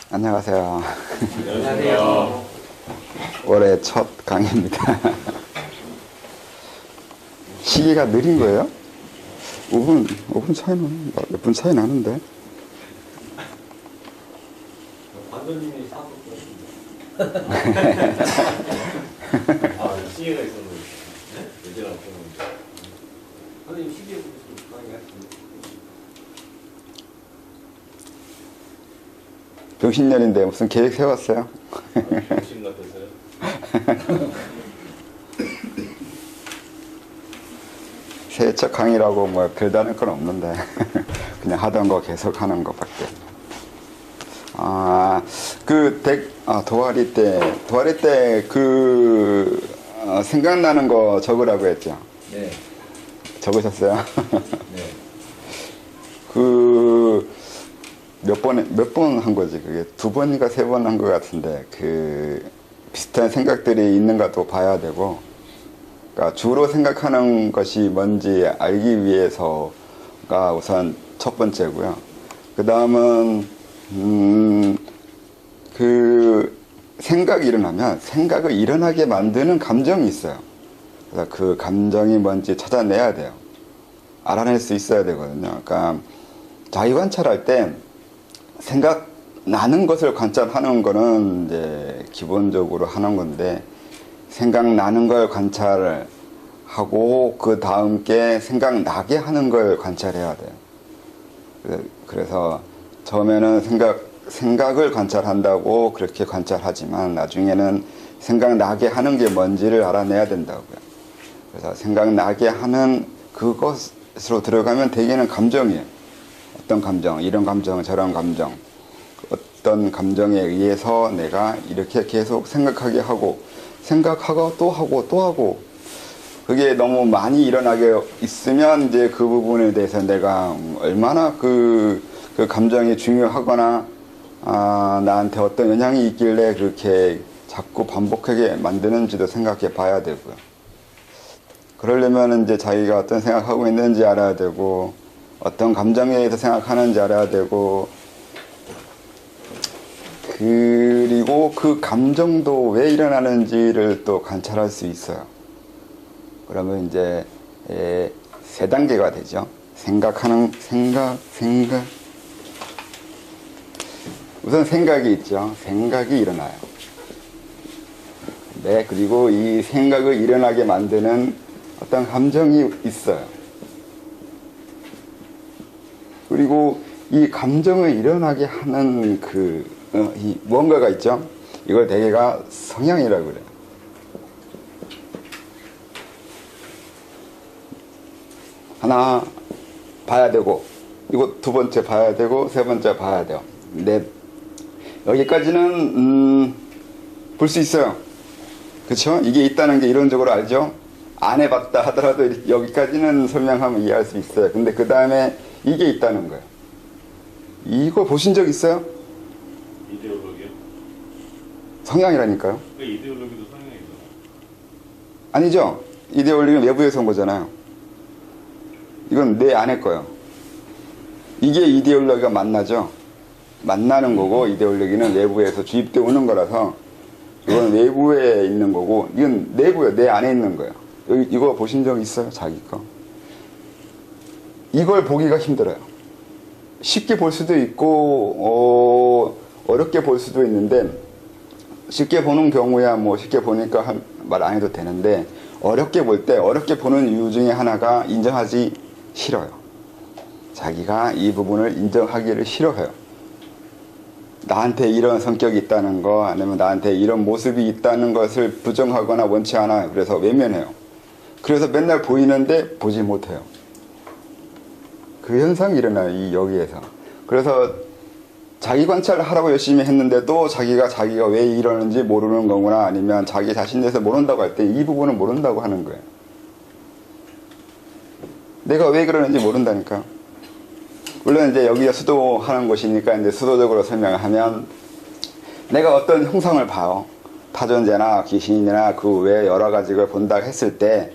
안녕하세요. 안녕하세요. 올해 첫 강의입니다. 시기가 느린 거예요? 5분 차이는, 몇 분 차이 나는데? 관도님이 사고 그러신데. 시계가 있었는데. 예전에 없었는데. 관도님 시계 보시면 강의가 있습니다. 병신년인데 무슨 계획 세웠어요? 조심 같아서요. 새해 첫 강의라고 뭐 별다른 건 없는데 그냥 하던 거 계속 하는 것밖에. 도화리 때 생각나는 거 적으라고 했죠. 네. 적으셨어요? 네. 몇 번 한 거지? 그게 2번인가 3번 한 것 같은데, 비슷한 생각들이 있는가도 봐야 되고, 그러니까 주로 생각하는 것이 뭔지 알기 위해서가 우선 첫 번째고요. 그 다음은, 생각이 일어나면 생각을 일어나게 만드는 감정이 있어요. 그래서 그 감정이 뭔지 찾아내야 돼요. 알아낼 수 있어야 되거든요. 그러니까 자기 관찰할 때 생각 나는 것을 관찰하는 거는 이제 기본적으로 하는 건데, 생각나는 걸 관찰하고 그 다음 게 생각나게 하는 걸 관찰해야 돼요. 그래서 처음에는 생각을 관찰한다고 그렇게 관찰하지만 나중에는 생각나게 하는 게 뭔지를 알아내야 된다고요. 그래서 생각나게 하는 그것으로 들어가면 대개는 감정이에요. 어떤 감정, 이런 감정, 저런 감정, 어떤 감정에 의해서 내가 이렇게 계속 생각하게 하고, 생각하고 또 하고 또 하고, 그게 너무 많이 일어나게 있으면 이제 그 부분에 대해서 내가 얼마나 그 감정이 중요하거나 나한테 어떤 영향이 있길래 그렇게 자꾸 반복하게 만드는지도 생각해 봐야 되고요. 그러려면 이제 자기가 어떤 생각하고 있는지 알아야 되고, 어떤 감정에 의해서 생각하는지 알아야 되고, 그리고 그 감정도 왜 일어나는지를 또 관찰할 수 있어요. 그러면 이제 3단계가 되죠. 생각. 우선 생각이 있죠. 생각이 일어나요. 네, 그리고 이 생각을 일어나게 만드는 어떤 감정이 있어요. 그리고 이 감정을 일어나게 하는 이 뭔가가 있죠. 이걸 대개가 성향이라고 그래요. 하나 봐야 되고, 이거 2번째 봐야 되고, 3번째 봐야 돼요. 네, 여기까지는 볼 수 있어요. 그렇죠? 이게 있다는 게 이론적으로 알죠? 안 해봤다 하더라도 여기까지는 설명하면 이해할 수 있어요. 근데 그 다음에 이게 있다는 거예요. 이거 보신 적 있어요? 이데올로기요? 성향이라니까요. 그 이데올로기도 성향이잖아요. 아니죠. 이데올로기는 외부에서 온 거잖아요. 이건 내 안에 거예요. 이게 이데올로기가 만나죠. 만나는 거고, 이데올로기는 외부에서 주입되어 오는 거라서 이건 외부에 있는 거고, 이건 내부에, 내 안에 있는 거예요. 이거 보신 적 있어요? 자기 거. 이걸 보기가 힘들어요. 쉽게 볼 수도 있고 어렵게 볼 수도 있는데, 쉽게 보는 경우야 뭐 쉽게 보니까 말 안 해도 되는데, 어렵게 볼 때 어렵게 보는 이유 중에 하나가 인정하기 싫어요. 자기가 이 부분을 인정하기를 싫어해요. 나한테 이런 성격이 있다는 거, 아니면 나한테 이런 모습이 있다는 것을 부정하거나 원치 않아요. 그래서 외면해요. 그래서 맨날 보이는데 보지 못해요. 그 현상이 일어나요, 여기에서. 그래서 자기 관찰을 하라고 열심히 했는데도 자기가 왜 이러는지 모르는 거구나, 아니면 자기 자신에 대해서 모른다고 할 때 이 부분을 모른다고 하는 거예요. 내가 왜 그러는지 모른다니까. 물론 이제 여기가 수도하는 곳이니까 이제 수도적으로 설명을 하면, 내가 어떤 형상을 봐요. 타존재나 귀신이나 그 외 여러 가지 걸 본다 했을 때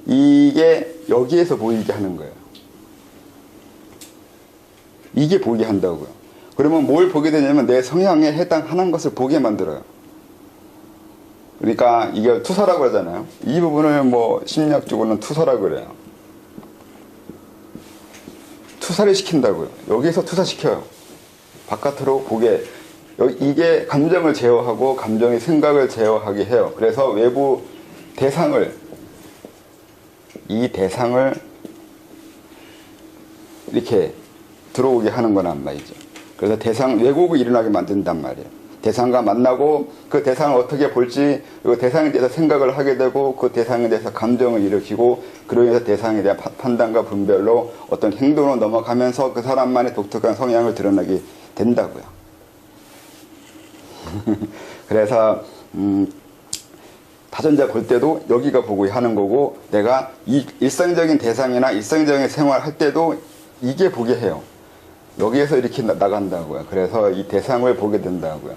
이게 여기에서 보이게 하는 거예요. 이게 보이게 한다고요. 그러면 뭘 보게 되냐면 내 성향에 해당하는 것을 보게 만들어요. 그러니까 이게 투서라고 하잖아요. 이 부분을 뭐 심리학적으로는 투서라고 그래요. 투사를 시킨다고요. 여기서 투사시켜요. 바깥으로 보게. 이게 감정을 제어하고 감정의 생각을 제어하게 해요. 그래서 외부 이 대상을 이렇게 들어오게 하는 거란 말이죠. 그래서 왜곡이 일어나게 만든단 말이에요. 대상과 만나고 그 대상을 어떻게 볼지, 그 대상에 대해서 생각을 하게 되고 그 대상에 대해서 감정을 일으키고 그로 인해서 대상에 대한 판단과 분별로 어떤 행동으로 넘어가면서 그 사람만의 독특한 성향을 드러내게 된다고요. 그래서 타전자 볼 때도 여기가 보고 하는 거고, 내가 이 일상적인 대상이나 일상적인 생활할 때도 이게 보게 해요. 여기에서 이렇게 나간다고요. 그래서 이 대상을 보게 된다고요.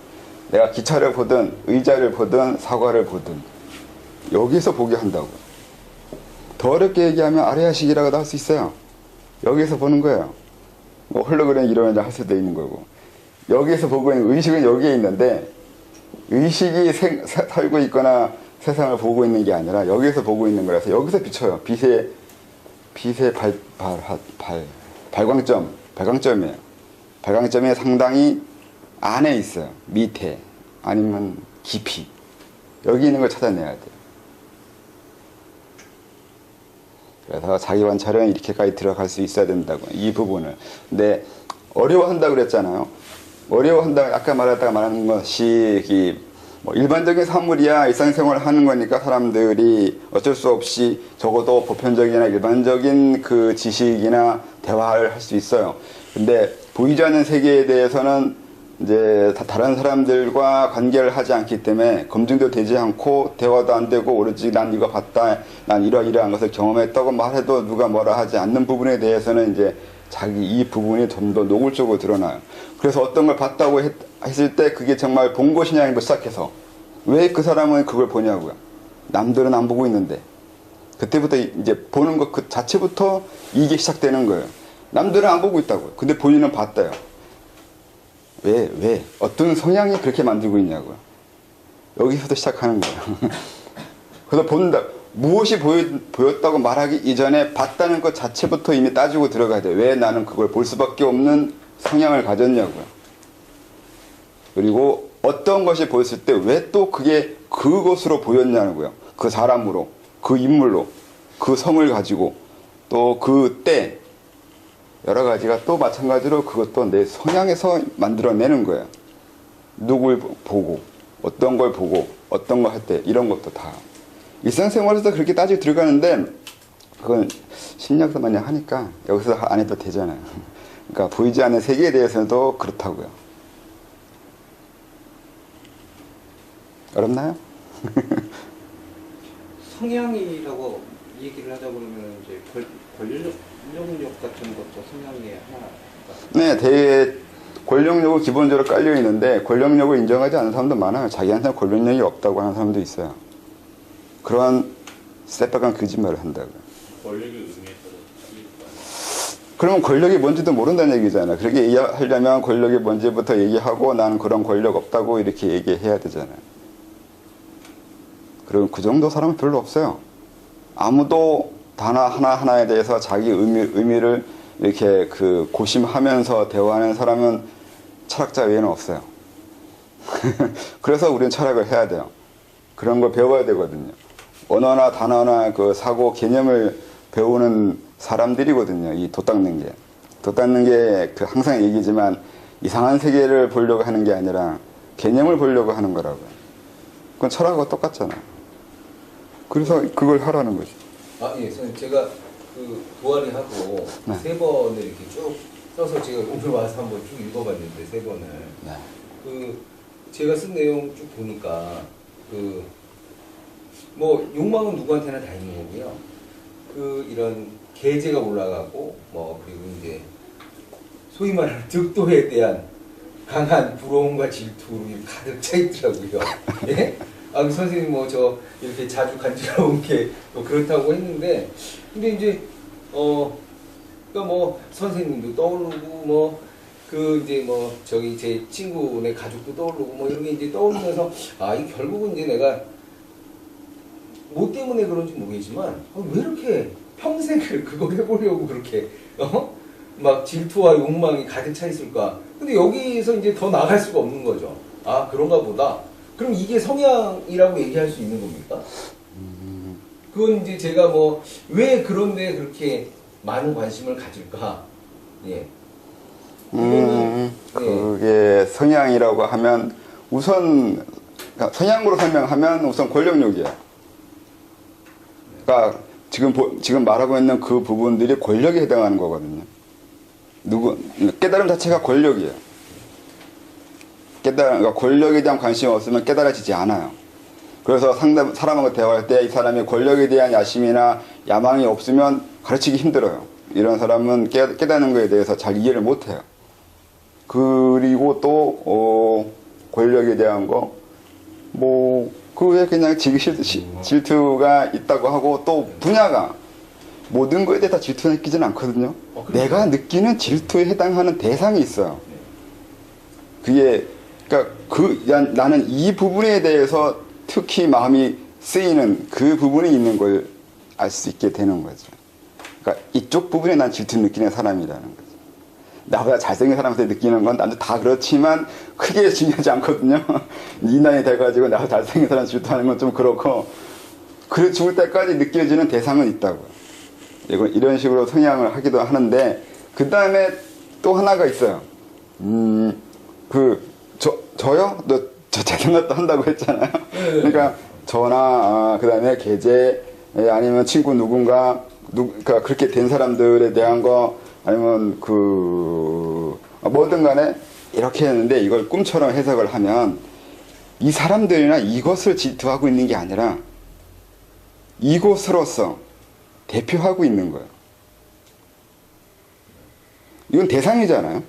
내가 기차를 보든 의자를 보든 사과를 보든 여기서 보게 한다고요. 더 어렵게 얘기하면 아레아식이라고도 할 수 있어요. 여기서 보는 거예요. 뭐 홀로그램 이론을 할 수도 있는 거고. 여기에서 보고 있는 의식은 여기에 있는데, 의식이 살고 있거나 세상을 보고 있는 게 아니라 여기에서 보고 있는 거라서 여기서 비춰요. 빛의 발광점이에요. 발광점이 상당히 안에 있어요. 밑에 아니면 깊이. 여기 있는 걸 찾아내야 돼요. 그래서 자기 관찰은 이렇게까지 들어갈 수 있어야 된다고, 이 부분을. 근데 어려워한다고 그랬잖아요. 어려워한다고 아까 말한 것이 뭐 일반적인 사물이야 일상생활을 하는 거니까 사람들이 어쩔 수 없이 적어도 보편적이나 일반적인 그 지식이나 대화를 할 수 있어요. 근데 보이지 않는 세계에 대해서는 이제 다른 사람들과 관계를 하지 않기 때문에 검증도 되지 않고 대화도 안 되고, 오로지 난 이거 봤다, 난 이러이러한 것을 경험했다고 말해도 누가 뭐라 하지 않는 부분에 대해서는 이제 자기 이 부분이 좀 더 노골적으로 드러나요. 그래서 어떤 걸 봤다고 했을 때 그게 정말 본 것이냐부터 시작해서 왜 그 사람은 그걸 보냐고요. 남들은 안 보고 있는데. 그때부터 이제 보는 것 그 자체부터 이게 시작되는 거예요. 남들은 안 보고 있다고요. 근데 본인은 봤대요. 왜? 어떤 성향이 그렇게 만들고 있냐고요. 여기서부터 시작하는 거예요. 그래서 본다. 무엇이 보였다고 말하기 이전에 봤다는 것 자체부터 이미 따지고 들어가야 돼요. 왜 나는 그걸 볼 수밖에 없는 성향을 가졌냐고요. 그리고 어떤 것이 보였을 때 왜 또 그게 그것으로 보였냐고요. 그 사람으로, 그 인물로, 그 성을 가지고, 또 그 때, 여러 가지가 또 마찬가지로 그것도 내 성향에서 만들어내는 거예요. 누굴 보고, 어떤 걸 보고, 어떤 걸 할 때, 이런 것도 다. 일상생활에서 그렇게 따지고 들어가는데, 그건 심리학도 많이 하니까 여기서 안 해도 되잖아요. 그러니까 보이지 않는 세계에 대해서도 그렇다고요. 어렵나요? 성향이라고 얘기를 하다 보면 이제 권력력 같은 것도 성향의 하나. 네, 권력력은 기본적으로 깔려 있는데 권력력을 인정하지 않는 사람도 많아요. 자기한테는 권력력이 없다고 하는 사람도 있어요. 그런 새빨간 거짓말을 한다고요. 권력의 의미에 따라서 그러면 권력이 뭔지도 모른다는 얘기잖아요. 그렇게 얘기하려면 권력이 뭔지부터 얘기하고 나는 그런 권력 없다고 이렇게 얘기해야 되잖아요. 그리고 그 정도 사람은 별로 없어요. 아무도 단어 하나하나에 대해서 자기 의미를 이렇게 그 고심하면서 대화하는 사람은 철학자 외에는 없어요. 그래서 우리는 철학을 해야 돼요. 그런 걸 배워야 되거든요. 언어나 단어나 그 사고 개념을 배우는 사람들이거든요. 이 돛 닦는 게. 돛 닦는 게 그 항상 얘기지만 이상한 세계를 보려고 하는 게 아니라 개념을 보려고 하는 거라고요. 그건 철학과 똑같잖아요. 그래서 그걸 하라는 거지. 아, 예, 선생님, 제가 그 도안이 하고 네. 3번을 이렇게 쭉 써서 제가 오늘 와서 한번 쭉 읽어봤는데 3번을. 네. 그 제가 쓴 내용 쭉 보니까 그 뭐 욕망은 누구한테나 다 있는 거고요. 그 이런 계제가 올라가고 뭐 그리고 이제 소위 말하는 득도에 대한 강한 부러움과 질투로 가득 차 있더라고요. 예? 아, 그 선생님 뭐 저 이렇게 자주 간지러운 게 뭐 그렇다고 했는데, 근데 이제 그러니까 뭐 선생님도 떠오르고 뭐 그 이제 뭐 저기 제 친구네 가족도 떠오르고 뭐 이런 게 이제 떠오르면서 아, 이 결국은 이제 내가 뭐 때문에 그런지 모르겠지만 왜 이렇게 평생을 그걸 해보려고 그렇게 막 질투와 욕망이 가득 차 있을까? 근데 여기서 이제 더 나갈 수가 없는 거죠. 아, 그런가 보다. 그럼 이게 성향이라고 얘기할 수 있는 겁니까? 그건 이제 제가 뭐 왜 그런데 그렇게 많은 관심을 가질까? 예. 이거는, 그게 성향이라고 하면 우선 그러니까 성향으로 설명하면 우선 권력욕이에요. 그러니까 지금 말하고 있는 그 부분들이 권력에 해당하는 거거든요. 깨달음 자체가 권력이에요. 그러니까 권력에 대한 관심이 없으면 깨달아지지 않아요. 그래서 사람하고 대화할 때 이 사람이 권력에 대한 야심이나 야망이 없으면 가르치기 힘들어요. 이런 사람은 깨닫는 것에 대해서 잘 이해를 못해요. 그리고 또 권력에 대한 거, 뭐 그게 그냥 질투가 있다고 하고, 또 분야가 모든 거에 대해 다 질투가 느끼지는 않거든요. 내가 느끼는 질투에 해당하는 대상이 있어요. 그게 그러니까 나는 이 부분에 대해서 특히 마음이 쓰이는 그 부분이 있는 걸 알 수 있게 되는 거죠. 그러니까 이쪽 부분에 난 질투 느끼는 사람이라는 거죠. 나보다 잘생긴 사람한테 느끼는 건 남들 다 그렇지만 크게 중요하지 않거든요. 이 나이 돼가지고 나보다 잘생긴 사람 질투하는 건 좀 그렇고, 그래 죽을 때까지 느껴지는 대상은 있다고요. 이런 식으로 성향을 하기도 하는데, 그 다음에 또 하나가 있어요. 저요? 저 재생각도 한다고 했잖아요. 그러니까 저나 그 다음에 계제, 아니면 친구 누군가 그러니까 그렇게 된 사람들에 대한 거, 아니면 뭐든 간에 이렇게 했는데 이걸 꿈처럼 해석을 하면 이 사람들이나 이것을 질투하고 있는 게 아니라 이곳으로서 대표하고 있는 거예요. 이건 대상이잖아요.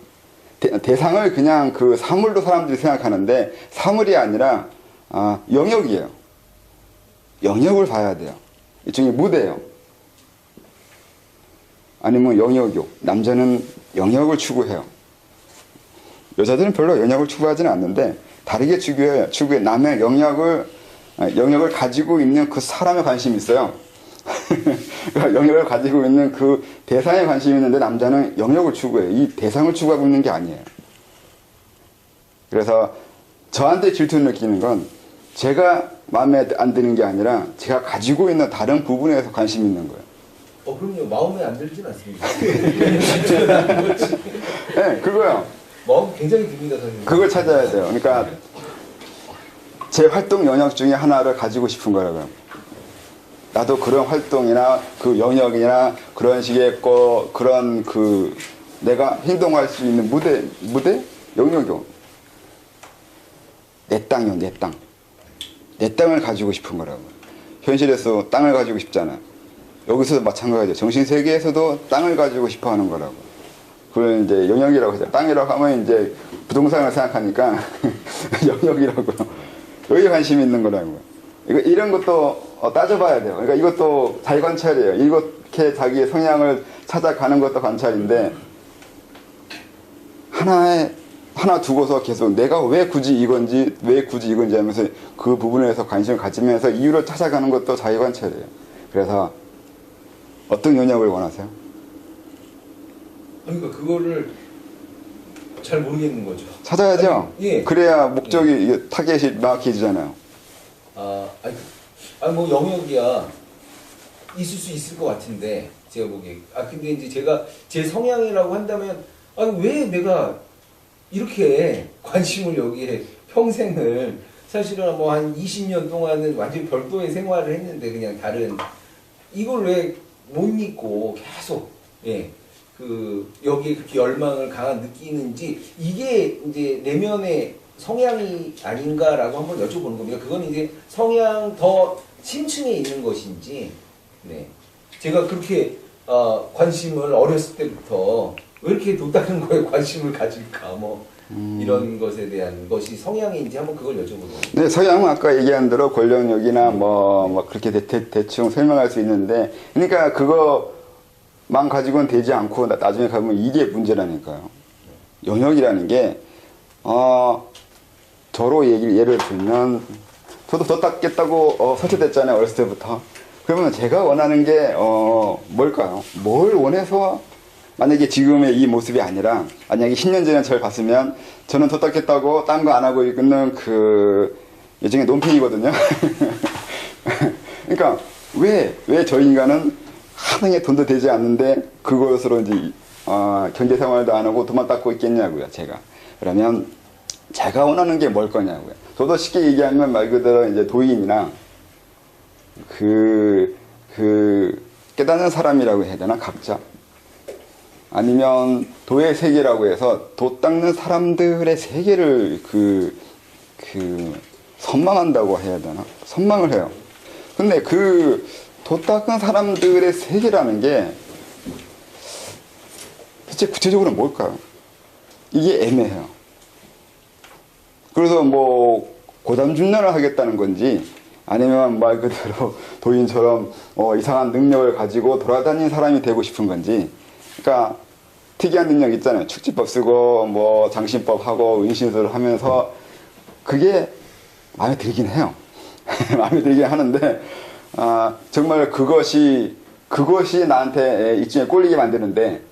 대상을 그냥 그 사물로 사람들이 생각하는데, 사물이 아니라 영역이에요. 영역을 봐야 돼요. 일종의 무대예요. 아니면 영역이요. 남자는 영역을 추구해요. 여자들은 별로 영역을 추구하지는 않는데 다르게 추구해요. 남의 영역을 가지고 있는 그 사람에 관심이 있어요. 영역을 가지고 있는 그 대상에 관심이 있는데 남자는 영역을 추구해요. 이 대상을 추구하고 있는 게 아니에요. 그래서 저한테 질투를 느끼는 건 제가 마음에 안 드는 게 아니라 제가 가지고 있는 다른 부분에서 관심이 있는 거예요. 그럼요. 마음에 안 들진 않습니다. 네, 그거요. 마음 굉장히 듭니다, 선생님. 그걸 찾아야 돼요. 그러니까 제 활동 영역 중에 하나를 가지고 싶은 거라고요. 나도 그런 활동이나 그 영역이나 그런 식의 그런 내가 행동할 수 있는 무대? 영역이요. 내 땅이요, 내 땅. 내 땅을 가지고 싶은 거라고. 현실에서 땅을 가지고 싶잖아요. 여기서도 마찬가지예요. 정신세계에서도 땅을 가지고 싶어 하는 거라고. 그걸 이제 영역이라고 하죠. 땅이라고 하면 이제 부동산을 생각하니까 영역이라고요. 여기에 관심이 있는 거라고요. 이런 것도 따져봐야 돼요. 그러니까 이것도 자기 관찰이에요. 이렇게 자기의 성향을 찾아가는 것도 관찰인데, 하나 두고서 계속 내가 왜 굳이 이건지 하면서 그 부분에서 관심을 가지면서 이유를 찾아가는 것도 자기 관찰이에요. 그래서 어떤 영역을 원하세요? 그러니까 그거를 잘 모르겠는 거죠. 찾아야죠. 예. 그래야 목적이 타겟이 명확해지잖아요. 뭐 영역이야 있을 수 있을 것 같은데 제가 보기에. 근데 이제 제가 제 성향이라고 한다면 왜 내가 이렇게 관심을 여기에 평생을, 사실은 뭐 한 20년 동안은 완전 별도의 생활을 했는데 그냥 다른 이걸 왜 못 잊고 계속 여기에 그렇게 열망을 강한 느끼는지, 이게 이제 내면의 성향이 아닌가라고 한번 여쭤보는 겁니다. 그건 이제 성향 더 심층에 있는 것인지, 제가 그렇게 관심을 어렸을 때부터 왜 이렇게 또 다른 거에 관심을 가질까, 이런 것에 대한 것이 성향인지 한번 그걸 여쭤보는 겁니다. 네, 성향은 아까 얘기한 대로 권력력이나 뭐 그렇게 대충 설명할 수 있는데, 그러니까 그거만 가지고는 되지 않고 나중에 가면 이게 문제라니까요. 영역이라는 게 저로 예를 들면 저도 더 닦겠다고 설치됐잖아요, 어렸을 때부터. 그러면 제가 원하는 게 뭘까요? 뭘 원해서 만약에 지금의 이 모습이 아니라 만약에 10년 전에 저를 봤으면 저는 더 닦겠다고 딴 거 안 하고 있는 그 일종의 논팽이거든요. 그러니까 왜 저 인간은 하등에 돈도 되지 않는데 그것으로 이제 경제 생활도 안 하고 돈만 닦고 있겠냐고요, 제가. 그러면 제가 원하는 게 뭘 거냐고요. 저도 쉽게 얘기하면 말 그대로 이제 도인이나 깨닫는 사람이라고 해야 되나, 각자. 아니면 도의 세계라고 해서 도 닦는 사람들의 세계를 선망한다고 해야 되나? 선망을 해요. 근데 도 닦은 사람들의 세계라는 게 대체 구체적으로 뭘까요? 이게 애매해요. 그래서 뭐 고담준련을 하겠다는 건지 아니면 말 그대로 도인처럼 이상한 능력을 가지고 돌아다니는 사람이 되고 싶은 건지. 그러니까 특이한 능력 있잖아요. 축지법 쓰고 뭐 장신법 하고 은신술 하면서 그게 마음에 들긴 해요. 마음에 들긴 하는데 정말 그것이 나한테 일종의 꼴리게 만드는데,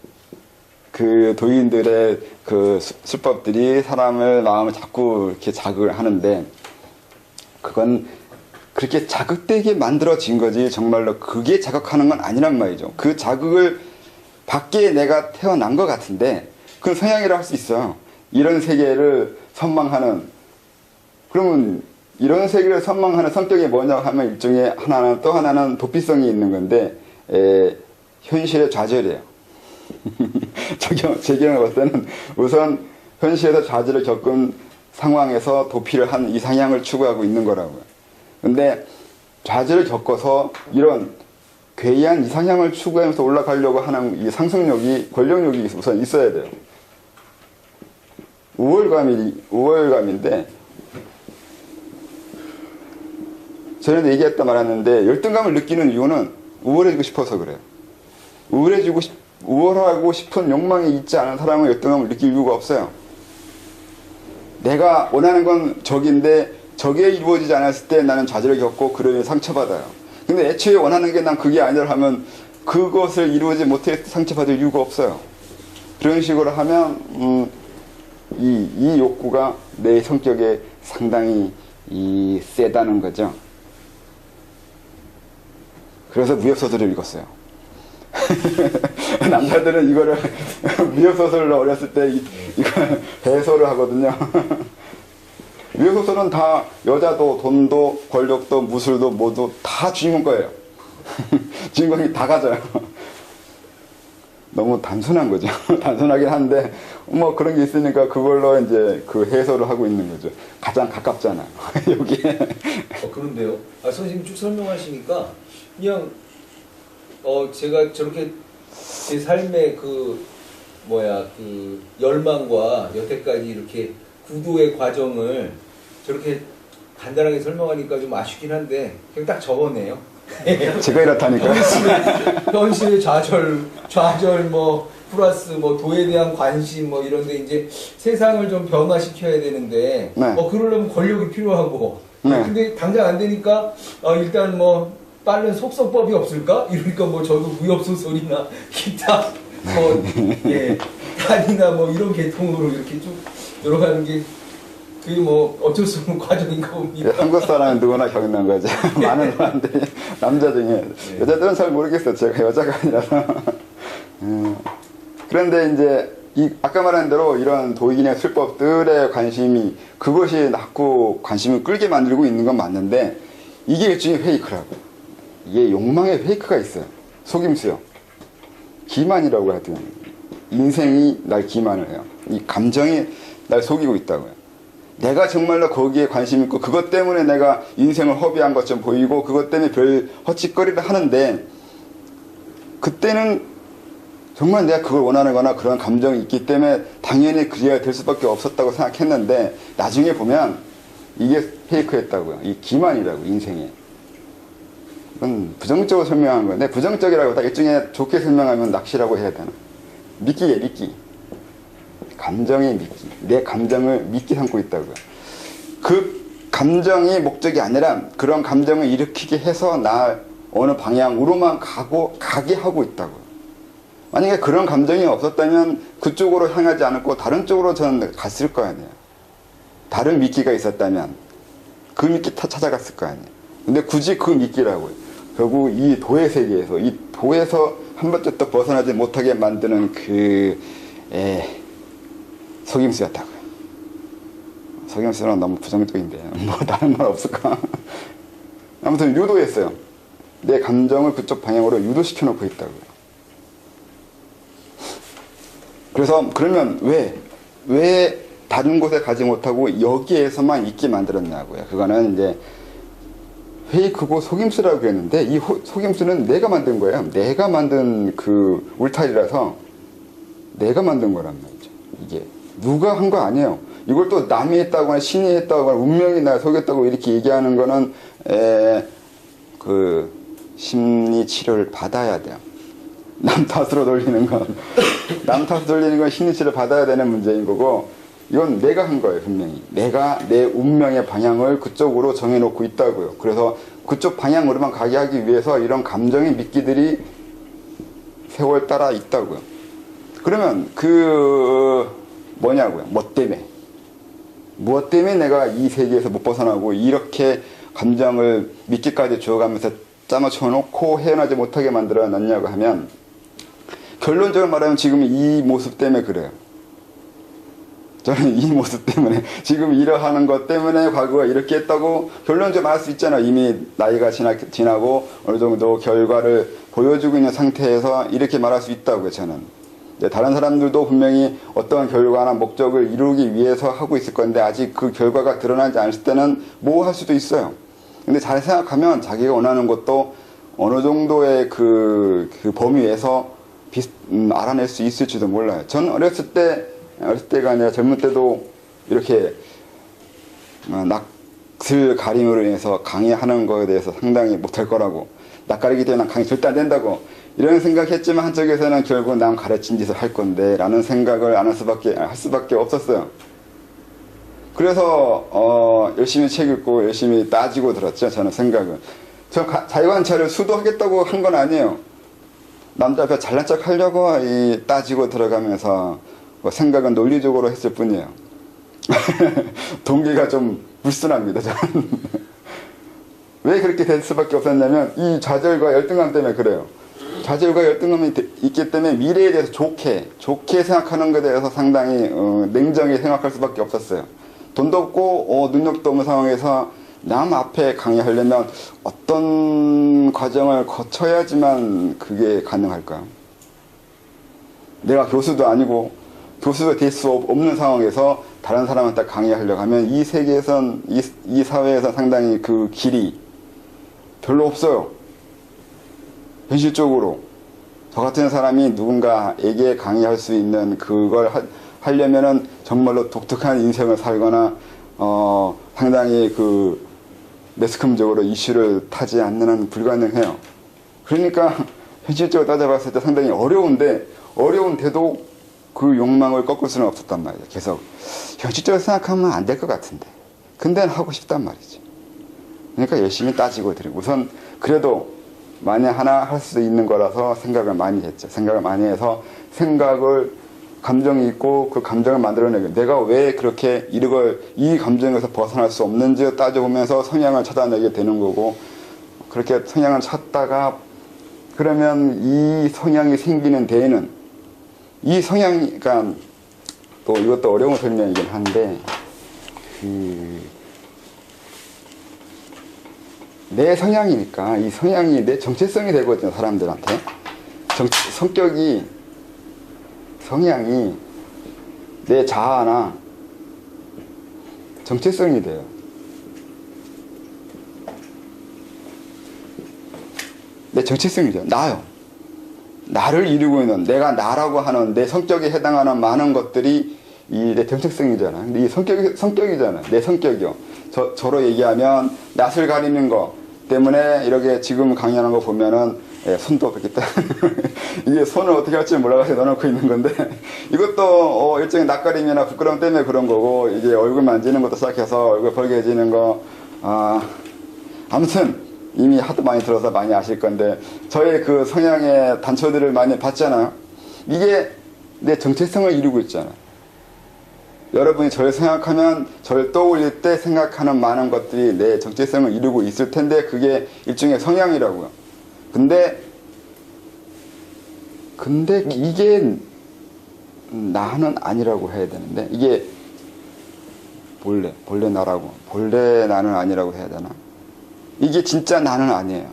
그 도인들의 그 술법들이 사람을 마음을 자꾸 이렇게 자극을 하는데, 그건 그렇게 자극되게 만들어진 거지 정말로 그게 자극하는 건 아니란 말이죠. 그 자극을 받기에 내가 태어난 것 같은데 그건 성향이라 할 수 있어요. 이런 세계를 선망하는. 그러면 이런 세계를 선망하는 성격이 뭐냐고 하면 일종의 또 하나는 도피성이 있는 건데 현실의 좌절이에요. 제 경우에 봤을 때는 우선 현실에서 좌절을 겪은 상황에서 도피를 한 이상향을 추구하고 있는 거라고요. 근데 좌절을 겪어서 이런 괴이한 이상향을 추구하면서 올라가려고 하는 이 상승력이, 권력력이 우선 있어야 돼요. 우월감인데, 전에도 얘기했다 말았는데, 열등감을 느끼는 이유는 우월해지고 싶어서 그래요. 우월하고 싶은 욕망이 있지 않은 사람은 열등감을 느낄 이유가 없어요. 내가 원하는 건 적인데, 저게 이루어지지 않았을 때 나는 좌절을 겪고 그러면 상처받아요. 근데 애초에 원하는 게 난 그게 아니라 하면 그것을 이루어지지 못해 상처받을 이유가 없어요. 그런 식으로 하면 이 욕구가 내 성격에 상당히 세다는 거죠. 그래서 무협소설을 읽었어요. 남자들은 이거를 무협소설을 어렸을 때 이거 해소를 하거든요. 무협소설은 다 여자도 돈도 권력도 무술도 모두 다 주인공 거예요. 주인공이 다 가져요. 너무 단순한 거죠. 단순하긴 한데 뭐 그런 게 있으니까 그걸로 이제 그 해소를 하고 있는 거죠. 가장 가깝잖아요. 여기에. 그런데요. 선생님 쭉 설명하시니까 그냥 제가 저렇게 제 삶의 그 열망과 여태까지 이렇게 구도의 과정을 저렇게 간단하게 설명하니까 좀 아쉽긴 한데 그냥 딱 적었네요. 제가 이렇다니까요. 현실의 좌절 뭐 플러스 뭐 도에 대한 관심 뭐 이런데 이제 세상을 좀 변화시켜야 되는데 네. 그러려면 권력이 필요하고 네. 근데 당장 안 되니까 일단 뭐 빠른 속성법이 없을까? 이러니까 뭐 저도 무협소설이나 기타 단이나 뭐 이런 계통으로 이렇게 쭉 들어가는 게 그게 뭐 어쩔 수 없는 과정인가 봅니다. 한국 사람은 누구나 겪는 거죠. 많은 사람들이 남자 중에 여자들은 잘 모르겠어요. 제가 여자가 아니라서. 그런데 이제 아까 말한 대로 이런 도인의 술법들의 관심이 그것이 자꾸 관심을 끌게 만들고 있는 건 맞는데 이게 일종의 페이크라고. 이게 욕망의 페이크가 있어요. 속임수요. 기만이라고 하더니 인생이 날 기만을 해요. 이 감정이 날 속이고 있다고요. 내가 정말로 거기에 관심 있고 그것 때문에 내가 인생을 허비한 것처럼 보이고 그것 때문에 별 헛짓거리를 하는데 그때는 정말 내가 그걸 원하는 거나 그런 감정이 있기 때문에 당연히 그래야 될 수밖에 없었다고 생각했는데 나중에 보면 이게 페이크였다고요. 이 기만이라고 인생에. 그건 부정적으로 설명한 건데 부정적이라고 다 일종의 좋게 설명하면 낚시라고 해야 되나. 미끼예요, 미끼. 감정의 미끼, 내 감정을 미끼 삼고 있다고요. 그 감정이 목적이 아니라 그런 감정을 일으키게 해서 나 어느 방향으로만 가게 하고 있다고요. 만약에 그런 감정이 없었다면 그쪽으로 향하지 않고 다른 쪽으로 저는 갔을 거 아니에요. 다른 미끼가 있었다면 그 미끼 다 찾아갔을 거 아니에요. 근데 굳이 그 미끼라고요. 결국 이 도의 세계에서, 이 도에서 한 번쯤 또 벗어나지 못하게 만드는 속임수였다고요. 속임수는 너무 부정적인데 뭐 다른 말 없을까? 아무튼 유도했어요. 내 감정을 그쪽 방향으로 유도시켜 놓고 있다고요. 그래서 그러면 왜 다른 곳에 가지 못하고 여기에서만 있게 만들었냐고요. 그거는 이제 페이크고 속임수라고 했는데 이 속임수는 내가 만든 거예요. 내가 만든 그 울타리라서 내가 만든 거란 말이죠. 이게 누가 한 거 아니에요. 이걸 또 남이 했다거나 신이 했다거나 운명이 날 속였다고 이렇게 얘기하는 거는 그 심리 치료를 받아야 돼요. 남 탓으로 돌리는 건 심리 치료를 받아야 되는 문제인 거고, 이건 내가 한 거예요. 분명히 내가 내 운명의 방향을 그쪽으로 정해놓고 있다고요. 그래서 그쪽 방향으로만 가게 하기 위해서 이런 감정의 미끼들이 세월 따라 있다고요. 그러면 뭐냐고요. 무엇 때문에 내가 이 세계에서 못 벗어나고 이렇게 감정을 미끼까지 주어가면서 짜맞춰 놓고 헤어나지 못하게 만들어 놨냐고 하면, 결론적으로 말하면 지금 이 모습 때문에 그래요. 저는 이 모습 때문에, 지금 이러하는 것 때문에 과거가 이렇게 했다고 결론적으로 말할 수 있잖아요. 이미 나이가 지나고 어느 정도 결과를 보여주고 있는 상태에서 이렇게 말할 수 있다고요. 저는 다른 사람들도 분명히 어떤 결과나 목적을 이루기 위해서 하고 있을 건데 아직 그 결과가 드러나지 않을 때는 뭐 할 수도 있어요. 근데 잘 생각하면 자기가 원하는 것도 어느 정도의 그 범위에서 알아낼 수 있을지도 몰라요. 전 어렸을 때가 아니라 젊을 때도 이렇게 낯을 가림으로 인해서 강의하는 거에 대해서 상당히 못할 거라고, 낯가리기 때문에 난 강의 절대 안 된다고 이런 생각했지만 한쪽에서는 결국 남 가르친 짓을 할 건데 라는 생각을 할 수밖에 없었어요. 그래서 열심히 책 읽고 열심히 따지고 들었죠. 저는 생각을. 저 자유관찰을 수도하겠다고 한 건 아니에요. 남자 앞에 잘난 척 하려고 따지고 들어가면서 생각은 논리적으로 했을 뿐이에요. 동기가 좀 불순합니다. 저는. 왜 그렇게 될 수밖에 없었냐면 이 좌절과 열등감 때문에 그래요. 좌절과 열등감이 있기 때문에 미래에 대해서 좋게 생각하는 것에 대해서 상당히 냉정히 생각할 수밖에 없었어요. 돈도 없고 능력도 없는 상황에서 남 앞에 강의하려면 어떤 과정을 거쳐야지만 그게 가능할까요? 내가 교수도 아니고 교수가 될 수 없는 상황에서 다른 사람한테 강의하려고 하면 이 세계에선 이 사회에선 상당히 그 길이 별로 없어요. 현실적으로 저 같은 사람이 누군가에게 강의할 수 있는 그걸 하려면은 정말로 독특한 인생을 살거나 상당히 그 매스컴적으로 이슈를 타지 않는 불가능해요. 그러니까 현실적으로 따져봤을 때 상당히 어려운데도 그 욕망을 꺾을 수는 없었단 말이에요. 계속 현실적으로 생각하면 안 될 것 같은데 근데 하고 싶단 말이죠. 그러니까 열심히 따지고 드리고 우선 그래도 만에 하나 할 수 있는 거라서 생각을 많이 했죠. 생각을 많이 해서 감정이 있고 그 감정을 만들어내고 내가 왜 그렇게 이 감정에서 벗어날 수 없는지 따져보면서 성향을 찾아내게 되는 거고, 그렇게 성향을 찾다가 그러면 이 성향이 생기는 데에는 이 성향이, 그러니까 또 이것도 어려운 설명이긴 한데 내 성향이니까 이 성향이 내 정체성이 되거든요. 사람들한테 성향이 내 자아나 정체성이 돼요. 내 정체성이죠. 나를 이루고 있는 내가 나라고 하는 내 성격에 해당하는 많은 것들이 내 정체성이잖아. 근데 이 성격이잖아. 내 성격이요. 저로 얘기하면 낯을 가리는 거 때문에 이렇게 지금 강의하는 거 보면은 예, 손도 없기 때문에 이게 손을 어떻게 할지 몰라가지고 넣어놓고 있는 건데 이것도 일종의 낯가림이나 부끄러움 때문에 그런 거고 이게 얼굴 만지는 것도 시작해서 얼굴 벌개지는 거 아무튼 이미 하도 많이 들어서 많이 아실 건데 저의 그 성향의 단초들을 많이 봤잖아요. 이게 내 정체성을 이루고 있잖아요. 여러분이 저를 생각하면 저를 떠올릴 때 생각하는 많은 것들이 내 정체성을 이루고 있을 텐데 그게 일종의 성향이라고요. 근데 이게 나는 아니라고 해야 되는데 이게 본래 나라고 본래 나는 아니라고 해야 되나? 이게 진짜 나는 아니에요.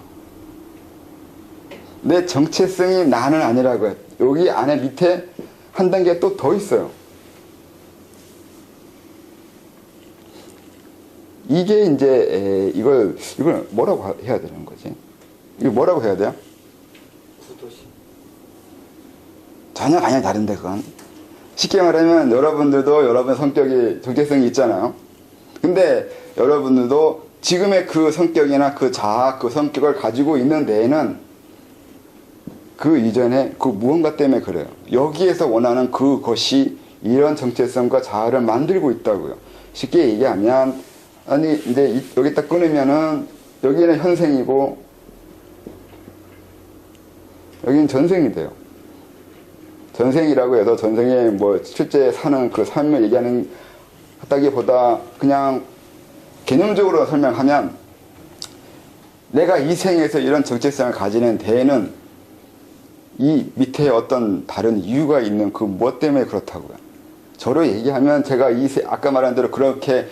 내 정체성이 나는 아니라고 해요. 여기 안에 밑에 한 단계 또 더 있어요. 이게 이제 이걸 뭐라고 해야 되는 거지? 이거 뭐라고 해야 돼요? 구도심. 전혀 방향이 다른데 그건. 쉽게 말하면 여러분들도 여러분의 성격이 정체성이 있잖아요. 근데 여러분들도 지금의 그 성격이나 그 자아, 그 성격을 가지고 있는 데에는 그 이전에 그 무언가 때문에 그래요. 여기에서 원하는 그것이 이런 정체성과 자아를 만들고 있다고요. 쉽게 얘기하면 아니 이제 여기 딱 끊으면은 여기는 현생이고 여기는 전생이 돼요. 전생이라고 해서 전생에 뭐 실제 사는 그 삶을 얘기하는 하다기보다 그냥 개념적으로 설명하면 내가 이 생에서 이런 정체성을 가지는 데에는 이 밑에 어떤 다른 이유가 있는 그 무엇 때문에 그렇다고요. 저로 얘기하면 제가 아까 말한 대로 그렇게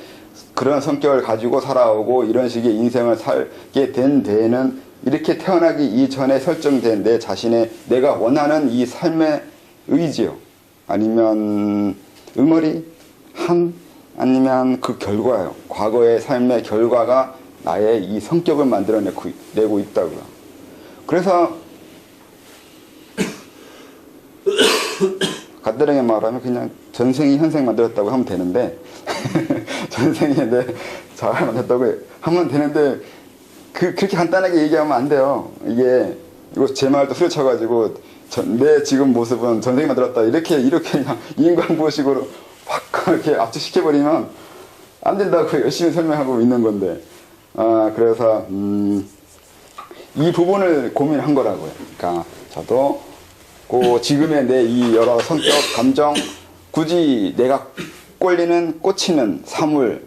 그런 성격을 가지고 살아오고 이런 식의 인생을 살게 된 데에는 이렇게 태어나기 이전에 설정된 내 자신의 내가 원하는 이 삶의 의지요. 아니면 의머리, 아니면 그 결과요. 과거의 삶의 결과가 나의 이 성격을 만들어내고 있다고요. 그래서 간단하게 말하면 그냥 전생이 현생 만들었다고 하면 되는데 전생에 내 자아를 만들었다고 하면 되는데 그렇게 간단하게 얘기하면 안 돼요. 이거 제 말도 후려쳐가지고 내 지금 모습은 전생이 만들었다 이렇게 그냥 인간보식으로 확 이렇게 압축시켜버리면 안 된다고 열심히 설명하고 있는 건데 그래서 이 부분을 고민한 거라고요. 그러니까 저도 그 지금의 내 이 여러 성격, 감정 굳이 내가 꽂히는 사물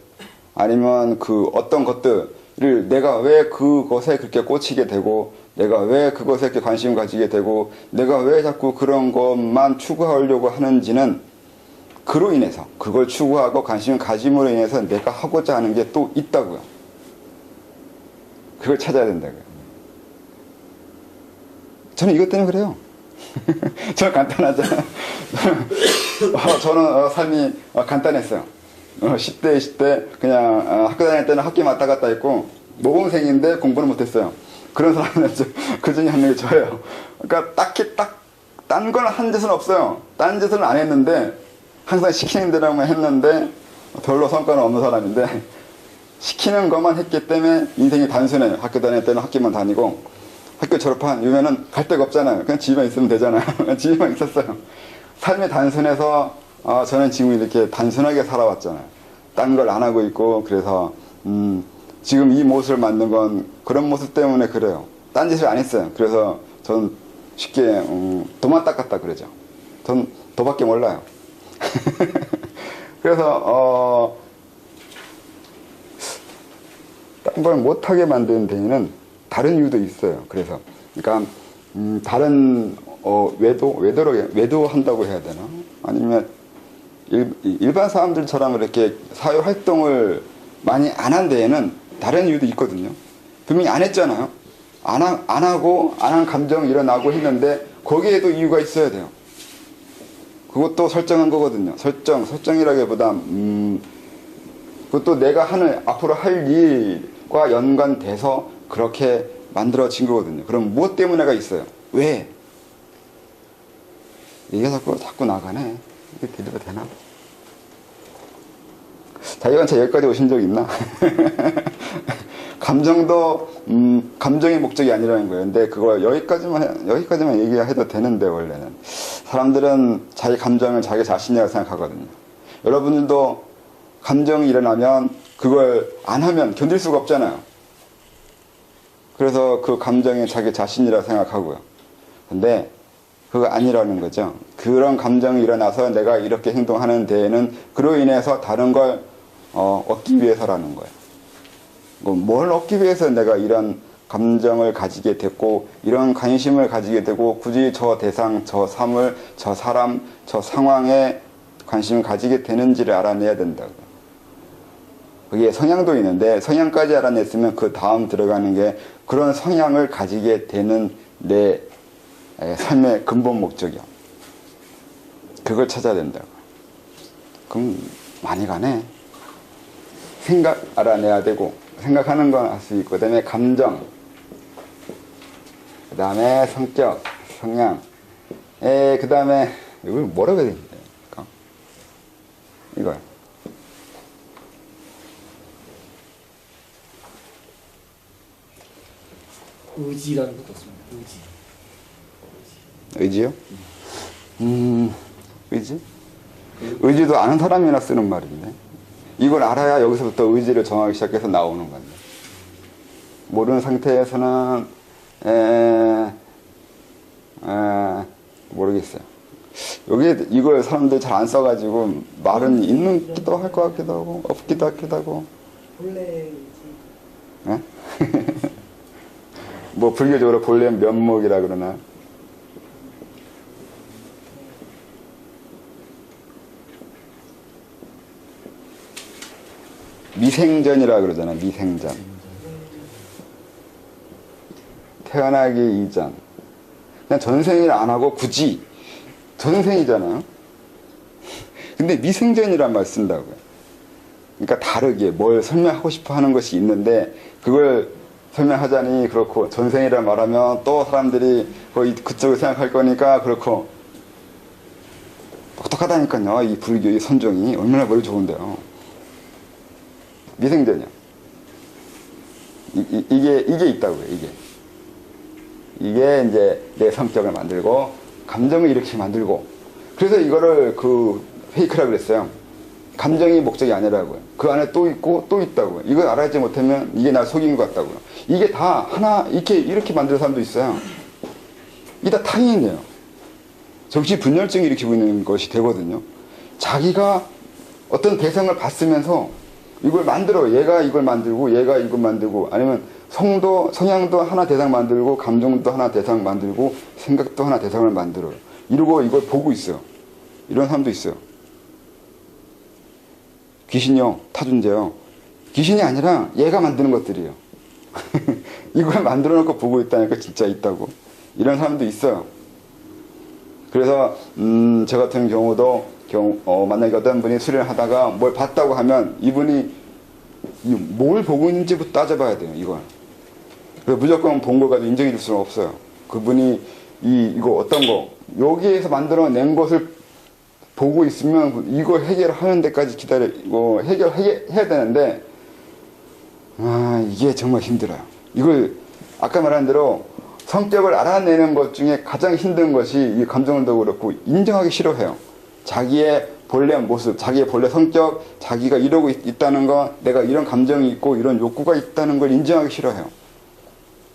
아니면 그 어떤 것들을 내가 왜 그것에 그렇게 꽂히게 되고 내가 왜 그것에 이렇게 관심을 가지게 되고 내가 왜 자꾸 그런 것만 추구하려고 하는지는 그로 인해서 그걸 추구하고 관심을 가짐으로 인해서 내가 하고자 하는 게 또 있다고요. 그걸 찾아야 된다고요. 저는 이것 때문에 그래요. 저는 간단하잖아요. 저는 삶이 간단했어요. 10대, 20대 그냥 학교 다닐 때는 학교 왔다 갔다 했고 모범생인데 공부는 못했어요. 그런 사람은 그 중에 한 명이 저예요. 그러니까 딱히 딴 건 한 짓은 없어요. 딴 짓은 안 했는데 항상 시키는 대로만 했는데 별로 성과는 없는 사람인데 시키는 것만 했기 때문에 인생이 단순해요. 학교 다닐 때는 학교만 다니고 학교 졸업한 이후에는 갈 데가 없잖아요. 그냥 집에만 있으면 되잖아요. 그냥 집에만 있었어요. 삶이 단순해서 저는 지금 이렇게 단순하게 살아왔잖아요. 딴 걸 안 하고 있고 그래서 지금 이 모습을 만든 건 그런 모습 때문에 그래요. 딴 짓을 안 했어요. 그래서 전 쉽게 도만 닦았다 그러죠. 전 도밖에 몰라요. 그래서 딴 걸 못하게 만드는 데에는 다른 이유도 있어요. 그래서 그러니까 다른 외도한다고 해야 되나? 아니면 일반 사람들처럼 이렇게 사회 활동을 많이 안 한 데에는 다른 이유도 있거든요. 분명히 안 했잖아요. 안 하고 안 한 감정이 일어나고 했는데 거기에도 이유가 있어야 돼요. 그것도 설정한 거거든요. 설정이라기보다 그것도 내가 앞으로 할 일과 연관돼서 그렇게 만들어진 거거든요. 그럼 무엇 때문에가 있어요? 왜? 이게 자꾸 나가네. 이게 들려도 되나? 자기관차 여기까지 오신 적 있나? 감정도 감정의 목적이 아니라는 거예요. 근데 그거 여기까지만 얘기해도 되는데 원래는 사람들은 자기 감정을 자기 자신이라고 생각하거든요. 여러분들도 감정이 일어나면 그걸 안 하면 견딜 수가 없잖아요. 그래서 그 감정이 자기 자신이라고 생각하고요. 근데 그거 아니라는 거죠. 그런 감정이 일어나서 내가 이렇게 행동하는 데에는 그로 인해서 다른 걸 얻기 위해서라는 거예요. 뭘 얻기 위해서 내가 이런 감정을 가지게 됐고 이런 관심을 가지게 되고 굳이 저 대상, 저 사물, 저 사람, 저 상황에 관심을 가지게 되는지를 알아내야 된다고요. 그게 성향도 있는데 성향까지 알아냈으면 그 다음 들어가는 게 그런 성향을 가지게 되는 내 삶의 근본 목적이요. 그걸 찾아야 된다고. 그럼 많이 가네. 생각 알아내야 되고 생각하는 건 할 수 있고 그 다음에 감정, 그 다음에 성격, 성향, 그 다음에 이걸 뭐라고 해야 되는데 이거요. 의지라는 것도 없습니다. 의지. 의지요? 의지? 의지도 아는 사람이나 쓰는 말인데 이걸 알아야 여기서부터 의지를 정하기 시작해서 나오는 건데 모르는 상태에서는 모르겠어요. 여기 이걸 사람들이 잘 안 써가지고 말은 있는 기도 할 것 같기도 하고 없기도 하고 본래 의지. 네? 뭐 불교적으로 본래 면목이라 그러나 미생전이라 그러잖아요. 미생전. 태어나기 이전. 그냥 전생일 안 하고 굳이 전생이잖아요. 근데 미생전이란 말 쓴다고요. 그러니까 다르게 뭘 설명하고 싶어 하는 것이 있는데 그걸 설명하자니 그렇고 전생이라 말하면 또 사람들이 거의 그쪽을 생각할 거니까 그렇고 똑똑하다니까요. 이 불교의 선종이 얼마나 머리 좋은데요. 미생전이요. 이게 있다고요. 이게 이제 내 성격을 만들고 감정을 이렇게 만들고 그래서 이거를 그 페이크라고 그랬어요. 감정이 목적이 아니라고요. 그 안에 또 있고 또 있다고요. 이걸 알아야지 못하면 이게 날 속인 것 같다고요. 이게 다 하나 이렇게 만드는 사람도 있어요. 이게 다 타인이에요. 정신분열증이 일으키고 있는 것이 되거든요. 자기가 어떤 대상을 봤으면서 이걸 만들어. 얘가 이걸 만들고 얘가 이걸 만들고 아니면 성향도 하나 대상 만들고 감정도 하나 대상 만들고 생각도 하나 대상을 만들어요. 이러고 이걸 보고 있어요. 이런 사람도 있어요. 귀신이요. 타준제요. 귀신이 아니라 얘가 만드는 것들이에요. 이걸 만들어 놓고 보고 있다니까 진짜 있다고. 이런 사람도 있어요. 그래서 저 같은 경우도 만약에 어떤 분이 수련을 하다가 뭘 봤다고 하면 이분이 뭘 보고 있는지부터 따져봐야 돼요. 이걸. 그래서 무조건 본 걸 가지고 인정해 줄 수는 없어요. 그분이 이거 어떤 거 여기에서 만들어낸 것을 보고 있으면 이거 해결하는 데까지 기다리고 해결해야 되는데 이게 정말 힘들어요. 이걸 아까 말한 대로 성격을 알아내는 것 중에 가장 힘든 것이 이 감정도 그렇고 인정하기 싫어해요. 자기의 본래 모습, 자기의 본래 성격, 자기가 이러고 있다는 거, 내가 이런 감정이 있고 이런 욕구가 있다는 걸 인정하기 싫어해요.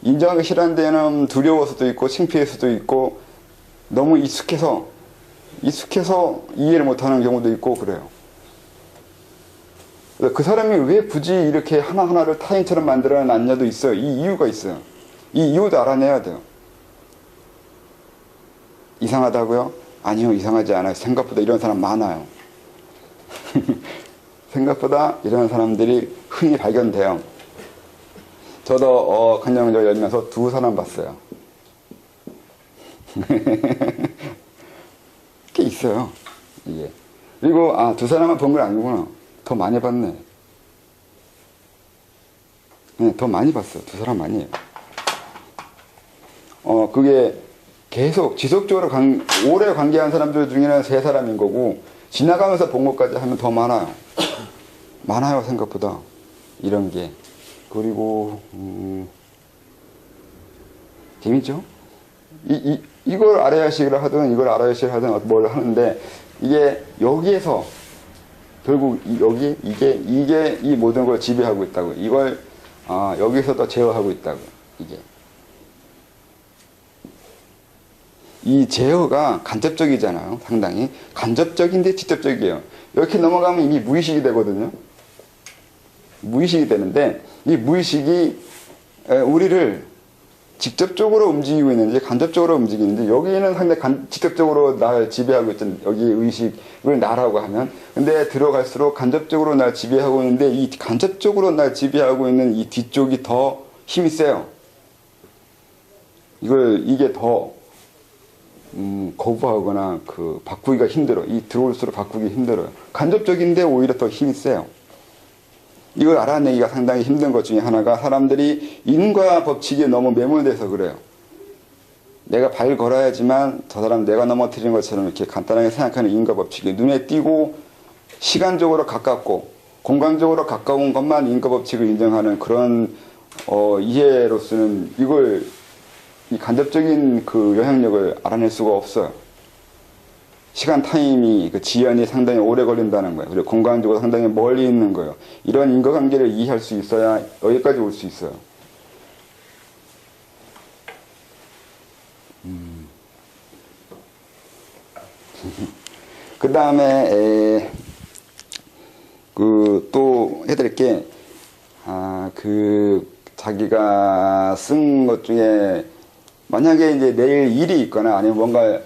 인정하기 싫어하는 데는 두려워서도 있고 창피해서도 있고 너무 익숙해서 이해를 못하는 경우도 있고 그래요. 그 사람이 왜 굳이 이렇게 하나하나를 타인처럼 만들어 놨냐도 있어요. 이 이유가 있어요. 이 이유도 알아내야 돼요. 이상하다고요? 아니요, 이상하지 않아요. 생각보다 이런 사람 많아요. 생각보다 이런 사람들이 흔히 발견돼요. 저도 간영조 열면서 2사람 봤어요. 꽤 있어요. 이게. 그리고 2사람만 본 건 아니구나. 더 많이 봤네. 네, 더 많이 봤어요. 2사람 아니에요. 그게 계속 지속적으로 오래 관계한 사람들 중에는 3사람인 거고 지나가면서 본 것까지 하면 더 많아요. 많아요, 생각보다. 이런 게. 그리고 재밌죠? 이걸 알아야식을 하든 이걸 알아야식을 하든 뭘 하는데 이게 여기에서 결국 여기 이게 이 모든 걸 지배하고 있다고. 이걸 여기서도 제어하고 있다고. 이게 이 제어가 간접적이잖아요. 상당히 간접적인데 직접적이에요. 이렇게 넘어가면 이미 무의식이 되거든요. 무의식이 되는데 이 무의식이 우리를 직접적으로 움직이고 있는지 간접적으로 움직이는지 여기는 상당히 직접적으로 날 지배하고 있잖아요. 여기 의식을 나라고 하면 근데 들어갈수록 간접적으로 날 지배하고 있는데 이 간접적으로 날 지배하고 있는 이 뒤쪽이 더 힘이 세요. 이게 더 거부하거나 바꾸기가 힘들어. 이 들어올수록 바꾸기 힘들어요. 간접적인데 오히려 더 힘이 세요. 이걸 알아내기가 상당히 힘든 것 중에 하나가 사람들이 인과 법칙에 너무 매몰돼서 그래요. 내가 발 걸어야지만 저 사람 내가 넘어뜨린 것처럼 이렇게 간단하게 생각하는 인과 법칙이 눈에 띄고 시간적으로 가깝고 공간적으로 가까운 것만 인과 법칙을 인정하는 그런 이해로서는 이 간접적인 그 영향력을 알아낼 수가 없어요. 시간 타임이 지연이 상당히 오래 걸린다는 거예요. 그리고 공간적으로 상당히 멀리 있는 거예요. 이런 인과관계를 이해할 수 있어야 여기까지 올 수 있어요. 그 다음에 또 해드릴 게 자기가 쓴 것 중에 만약에 이제 내일 일이 있거나 아니면 뭔가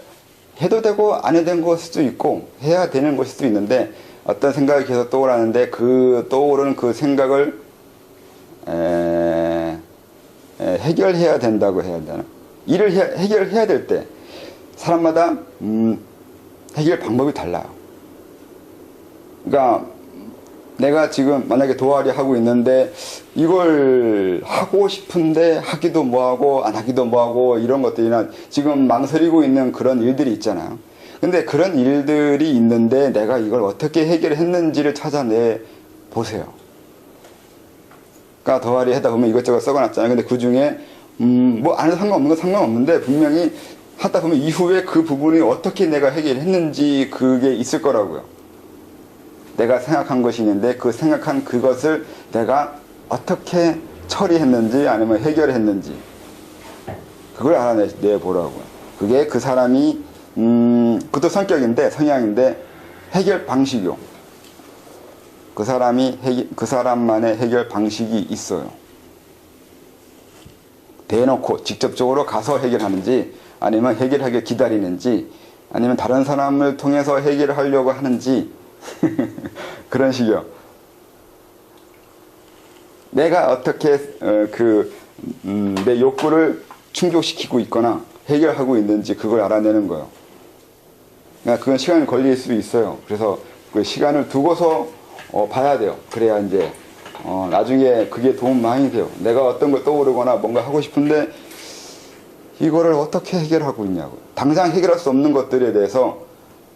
해도 되고 안 해도 되는 것일 수도 있고 해야 되는 것일 수도 있는데 어떤 생각이 계속 떠오르는데 그 떠오르는 그 생각을 해결해야 된다고 해야 되나? 일을 해결해야 될 때 사람마다 해결 방법이 달라요. 그러니까 내가 지금 만약에 도화리 하고 있는데 이걸 하고 싶은데 하기도 뭐하고 안 하기도 뭐하고 이런 것들이나 지금 망설이고 있는 그런 일들이 있잖아요. 근데 그런 일들이 있는데 내가 이걸 어떻게 해결했는지를 찾아내 보세요. 그러니까 도화리 하다 보면 이것저것 썩어놨잖아요. 근데 그 중에 뭐 안 해도 상관없는 건 상관없는데 분명히 하다 보면 이후에 그 부분이 어떻게 내가 해결했는지 그게 있을 거라고요. 내가 생각한 것이 있는데 그 생각한 그것을 내가 어떻게 처리했는지 아니면 해결했는지 그걸 알아내 보라고요. 그게 그 사람이 그것도 성격인데 성향인데 해결 방식이요. 그 사람만의 해결 방식이 있어요. 대놓고 직접적으로 가서 해결하는지 아니면 해결하길 기다리는지 아니면 다른 사람을 통해서 해결하려고 하는지 그런 식이요. 내가 어떻게 내 욕구를 충족시키고 있거나 해결하고 있는지 그걸 알아내는 거예요. 그러니까 그건 시간이 걸릴 수도 있어요. 그래서 그 시간을 두고서 봐야 돼요. 그래야 이제 나중에 그게 도움 많이 돼요. 내가 어떤 걸 떠오르거나 뭔가 하고 싶은데 이거를 어떻게 해결하고 있냐고. 당장 해결할 수 없는 것들에 대해서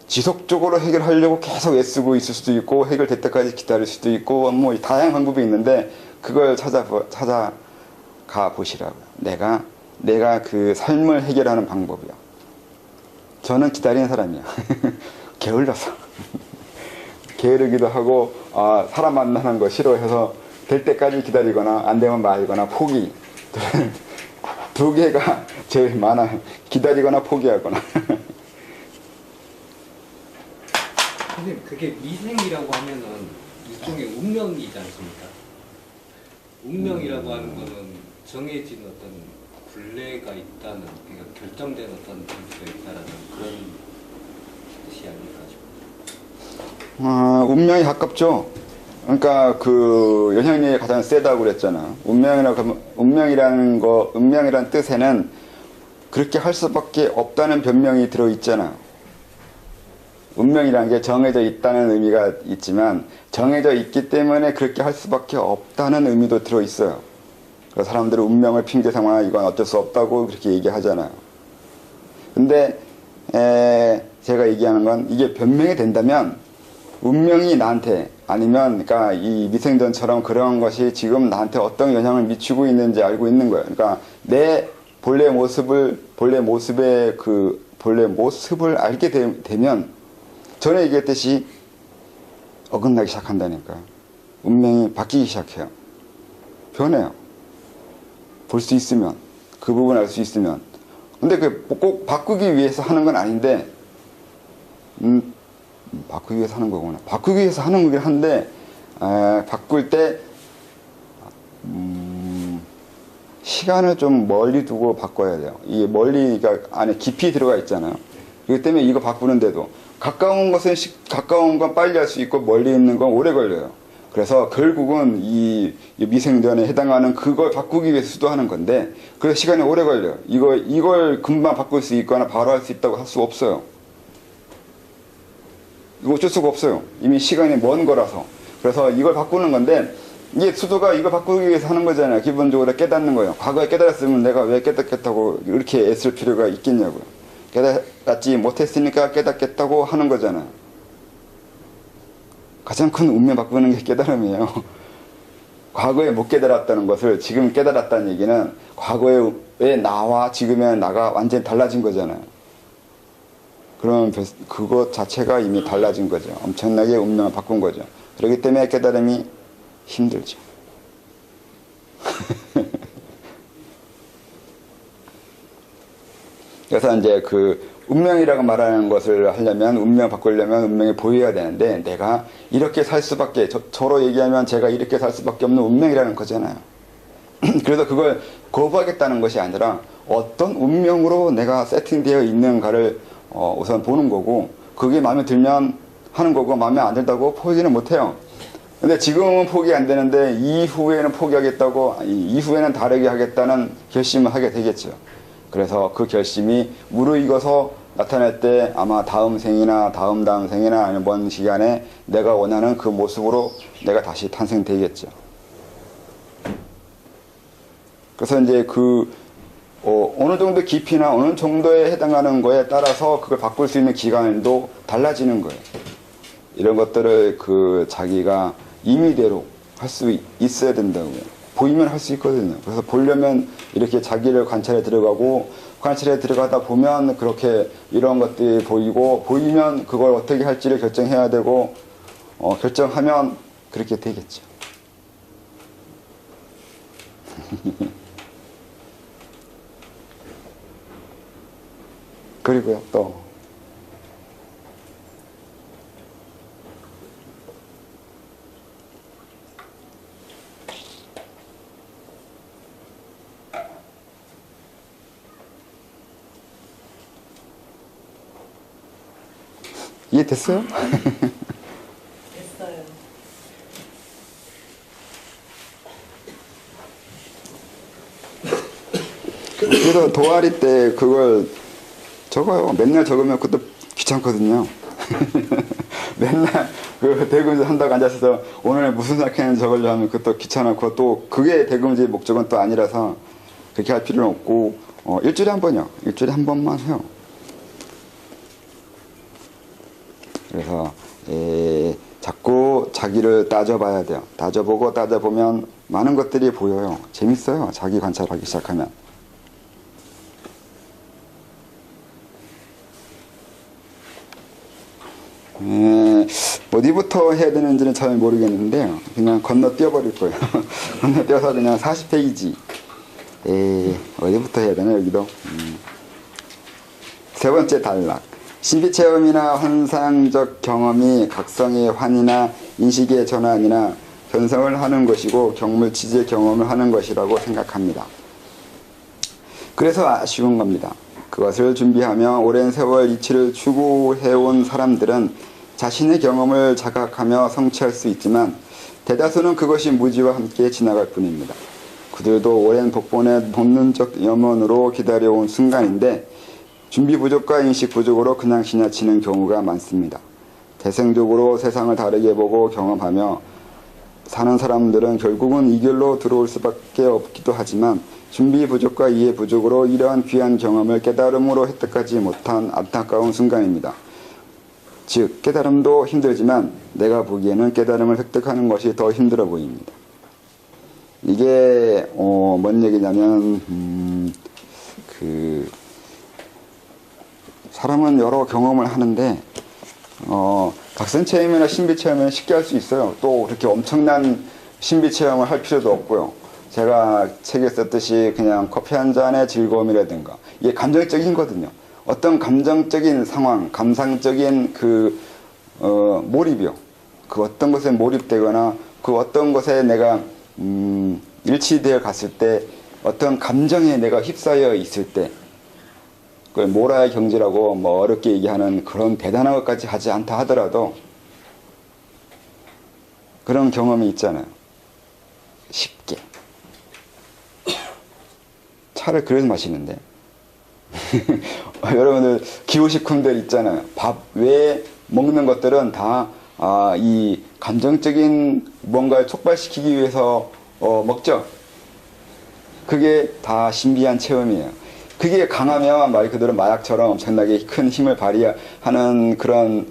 지속적으로 해결하려고 계속 애쓰고 있을 수도 있고 해결될 때까지 기다릴 수도 있고 뭐 다양한 방법이 있는데 그걸 찾아가 보시라고요. 내가 그 삶을 해결하는 방법이요. 저는 기다리는 사람이야. 게을러서 게으르기도 하고 사람 만나는 거 싫어해서 될 때까지 기다리거나 안 되면 말거나 포기. 두 개가 제일 많아요. 기다리거나 포기하거나. 선생님, 그게 미생이라고 하면은 일종의 운명이지 않습니까? 운명이라고 하는 거는 정해진 어떤 굴레가 있다는, 그러니까 결정된 어떤 질서가 있다라는 그런 뜻이 아닐까 싶어요. 운명이 가깝죠. 그러니까 그 영향력이 가장 세다고 그랬잖아. 운명이라는 뜻에는 그렇게 할 수밖에 없다는 변명이 들어있잖아. 운명이라는 게 정해져 있다는 의미가 있지만 정해져 있기 때문에 그렇게 할 수밖에 없다는 의미도 들어있어요. 그래서 사람들은 운명을 핑계 삼아 이건 어쩔 수 없다고 그렇게 얘기하잖아요. 근데 제가 얘기하는 건 이게 변명이 된다면 운명이 나한테 아니면 그러니까 이 미생전처럼 그런 것이 지금 나한테 어떤 영향을 미치고 있는지 알고 있는 거예요. 그러니까 내 본래 모습을 알게 되면 전에 얘기했듯이 어긋나기 시작한다니까요. 운명이 바뀌기 시작해요. 변해요. 볼 수 있으면, 그 부분 알 수 있으면. 근데 꼭 바꾸기 위해서 하는 건 아닌데, 바꾸기 위해서 하는 거구나. 바꾸기 위해서 하는 거긴 한데, 바꿀 때, 시간을 좀 멀리 두고 바꿔야 돼요. 이게 멀리가 안에 깊이 들어가 있잖아요. 그렇기 때문에 이거 바꾸는데도, 가까운 건 빨리 할 수 있고, 멀리 있는 건 오래 걸려요. 그래서 결국은 이 미생전에 해당하는 그걸 바꾸기 위해서 수도하는 건데, 그래서 시간이 오래 걸려요. 이걸 금방 바꿀 수 있거나 바로 할 수 있다고 할 수 없어요. 이거 어쩔 수가 없어요. 이미 시간이 먼 거라서. 그래서 이걸 바꾸는 건데, 이게 수도가 이걸 바꾸기 위해서 하는 거잖아요. 기본적으로 깨닫는 거예요. 과거에 깨달았으면 내가 왜 깨닫겠다고 이렇게 애쓸 필요가 있겠냐고요. 깨닫지 못했으니까 깨닫겠다고 하는 거잖아요. 가장 큰 운명 바꾸는 게 깨달음이에요. 과거에 못 깨달았다는 것을 지금 깨달았다는 얘기는 과거의 나와 지금의 나가 완전히 달라진 거잖아요. 그럼 그것 자체가 이미 달라진 거죠. 엄청나게 운명을 바꾼 거죠. 그렇기 때문에 깨달음이 힘들죠. 그래서 이제 그 운명이라고 말하는 것을 하려면, 운명 바꾸려면 운명이 보여야 되는데, 내가 이렇게 살 수밖에, 저로 얘기하면 제가 이렇게 살 수밖에 없는 운명이라는 거잖아요. 그래서 그걸 거부하겠다는 것이 아니라 어떤 운명으로 내가 세팅되어 있는가를 우선 보는 거고, 그게 마음에 들면 하는 거고, 마음에 안 들다고 포기는 못해요. 근데 지금은 포기 안 되는데 이후에는 포기하겠다고, 이후에는 다르게 하겠다는 결심을 하게 되겠죠. 그래서 그 결심이 무르익어서 나타날 때 아마 다음 생이나 다음 생이나 아니면 먼 시간에 내가 원하는 그 모습으로 내가 다시 탄생되겠죠. 그래서 이제 어느 정도 깊이나 어느 정도에 해당하는 거에 따라서 그걸 바꿀 수 있는 기간도 달라지는 거예요. 이런 것들을 자기가 임의대로 할 수 있어야 된다고요. 보이면 할 수 있거든요. 그래서 보려면 이렇게 자기를 관찰에 들어가고, 관찰에 들어가다 보면 그렇게 이런 것들이 보이면 그걸 어떻게 할지를 결정해야 되고, 결정하면 그렇게 되겠죠. 그리고요, 또. 이해됐어요? 됐어요. 그래서 동아리 때 그걸 적어요. 맨날 적으면 그것도 귀찮거든요. 맨날 대금지 한다고 앉아서 오늘 무슨 생각했는지 적으려 하면 그것도 귀찮고, 또 그게 대금지의 목적은 또 아니라서 그렇게 할 필요는 없고, 일주일에 한 번이요. 일주일에 한 번만 해요. 그래서 자꾸 자기를 따져봐야 돼요. 따져보면 많은 것들이 보여요. 재밌어요. 자기 관찰하기 시작하면. 어디부터 해야 되는지는 잘 모르겠는데요. 그냥 건너뛰어버릴 거예요. 건너뛰어서 그냥 40페이지. 어디부터 해야 되나, 여기도. 세 번째 단락. 신비체험이나 환상적 경험이 각성의 환이나 인식의 전환이나 변성을 하는 것이고, 경물치지의 경험을 하는 것이라고 생각합니다. 그래서 아쉬운 겁니다. 그것을 준비하며 오랜 세월 이치를 추구해온 사람들은 자신의 경험을 자각하며 성취할 수 있지만, 대다수는 그것이 무지와 함께 지나갈 뿐입니다. 그들도 오랜 복본의 본능적 염원으로 기다려온 순간인데, 준비 부족과 인식 부족으로 그냥 지나치는 경우가 많습니다. 대생적으로 세상을 다르게 보고 경험하며 사는 사람들은 결국은 이 길로 들어올 수밖에 없기도 하지만, 준비 부족과 이해 부족으로 이러한 귀한 경험을 깨달음으로 획득하지 못한 안타까운 순간입니다. 즉 깨달음도 힘들지만 내가 보기에는 깨달음을 획득하는 것이 더 힘들어 보입니다. 이게 뭔 얘기냐면 사람은 여러 경험을 하는데 각성 체험이나 신비 체험은 쉽게 할 수 있어요. 또 그렇게 엄청난 신비 체험을 할 필요도 없고요. 제가 책에 썼듯이 그냥 커피 한 잔의 즐거움이라든가 이게 감정적인 거든요. 어떤 감정적인 상황, 감상적인 몰입이요. 그 어떤 것에 몰입되거나 그 어떤 것에 내가 일치되어 갔을 때 어떤 감정에 내가 휩싸여 있을 때 그걸 모라의 경지라고 뭐 어렵게 얘기하는 그런 대단한 것까지 하지 않다 하더라도 그런 경험이 있잖아요. 쉽게 차를 그래서 마시는데 여러분들 기호식품들 있잖아요. 밥 외에 먹는 것들은 다 이 감정적인 뭔가를 촉발시키기 위해서 먹죠. 그게 다 신비한 체험이에요. 그게 강하면 말 그대로 마약처럼 엄청나게 큰 힘을 발휘하는 그런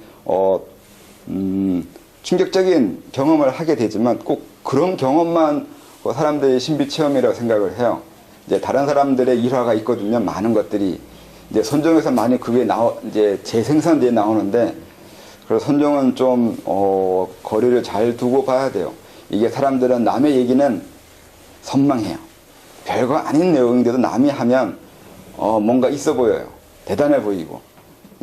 충격적인 경험을 하게 되지만 꼭 그런 경험만 사람들이 신비 체험이라고 생각을 해요. 이제 다른 사람들의 일화가 있거든요. 많은 것들이 이제 선종에서 많이 그게 이제 재생산돼 나오는데 그래서 선종은 좀 거리를 잘 두고 봐야 돼요. 이게 사람들은 남의 얘기는 선망해요. 별거 아닌 내용인데도 남이 하면 뭔가 있어 보여요. 대단해 보이고.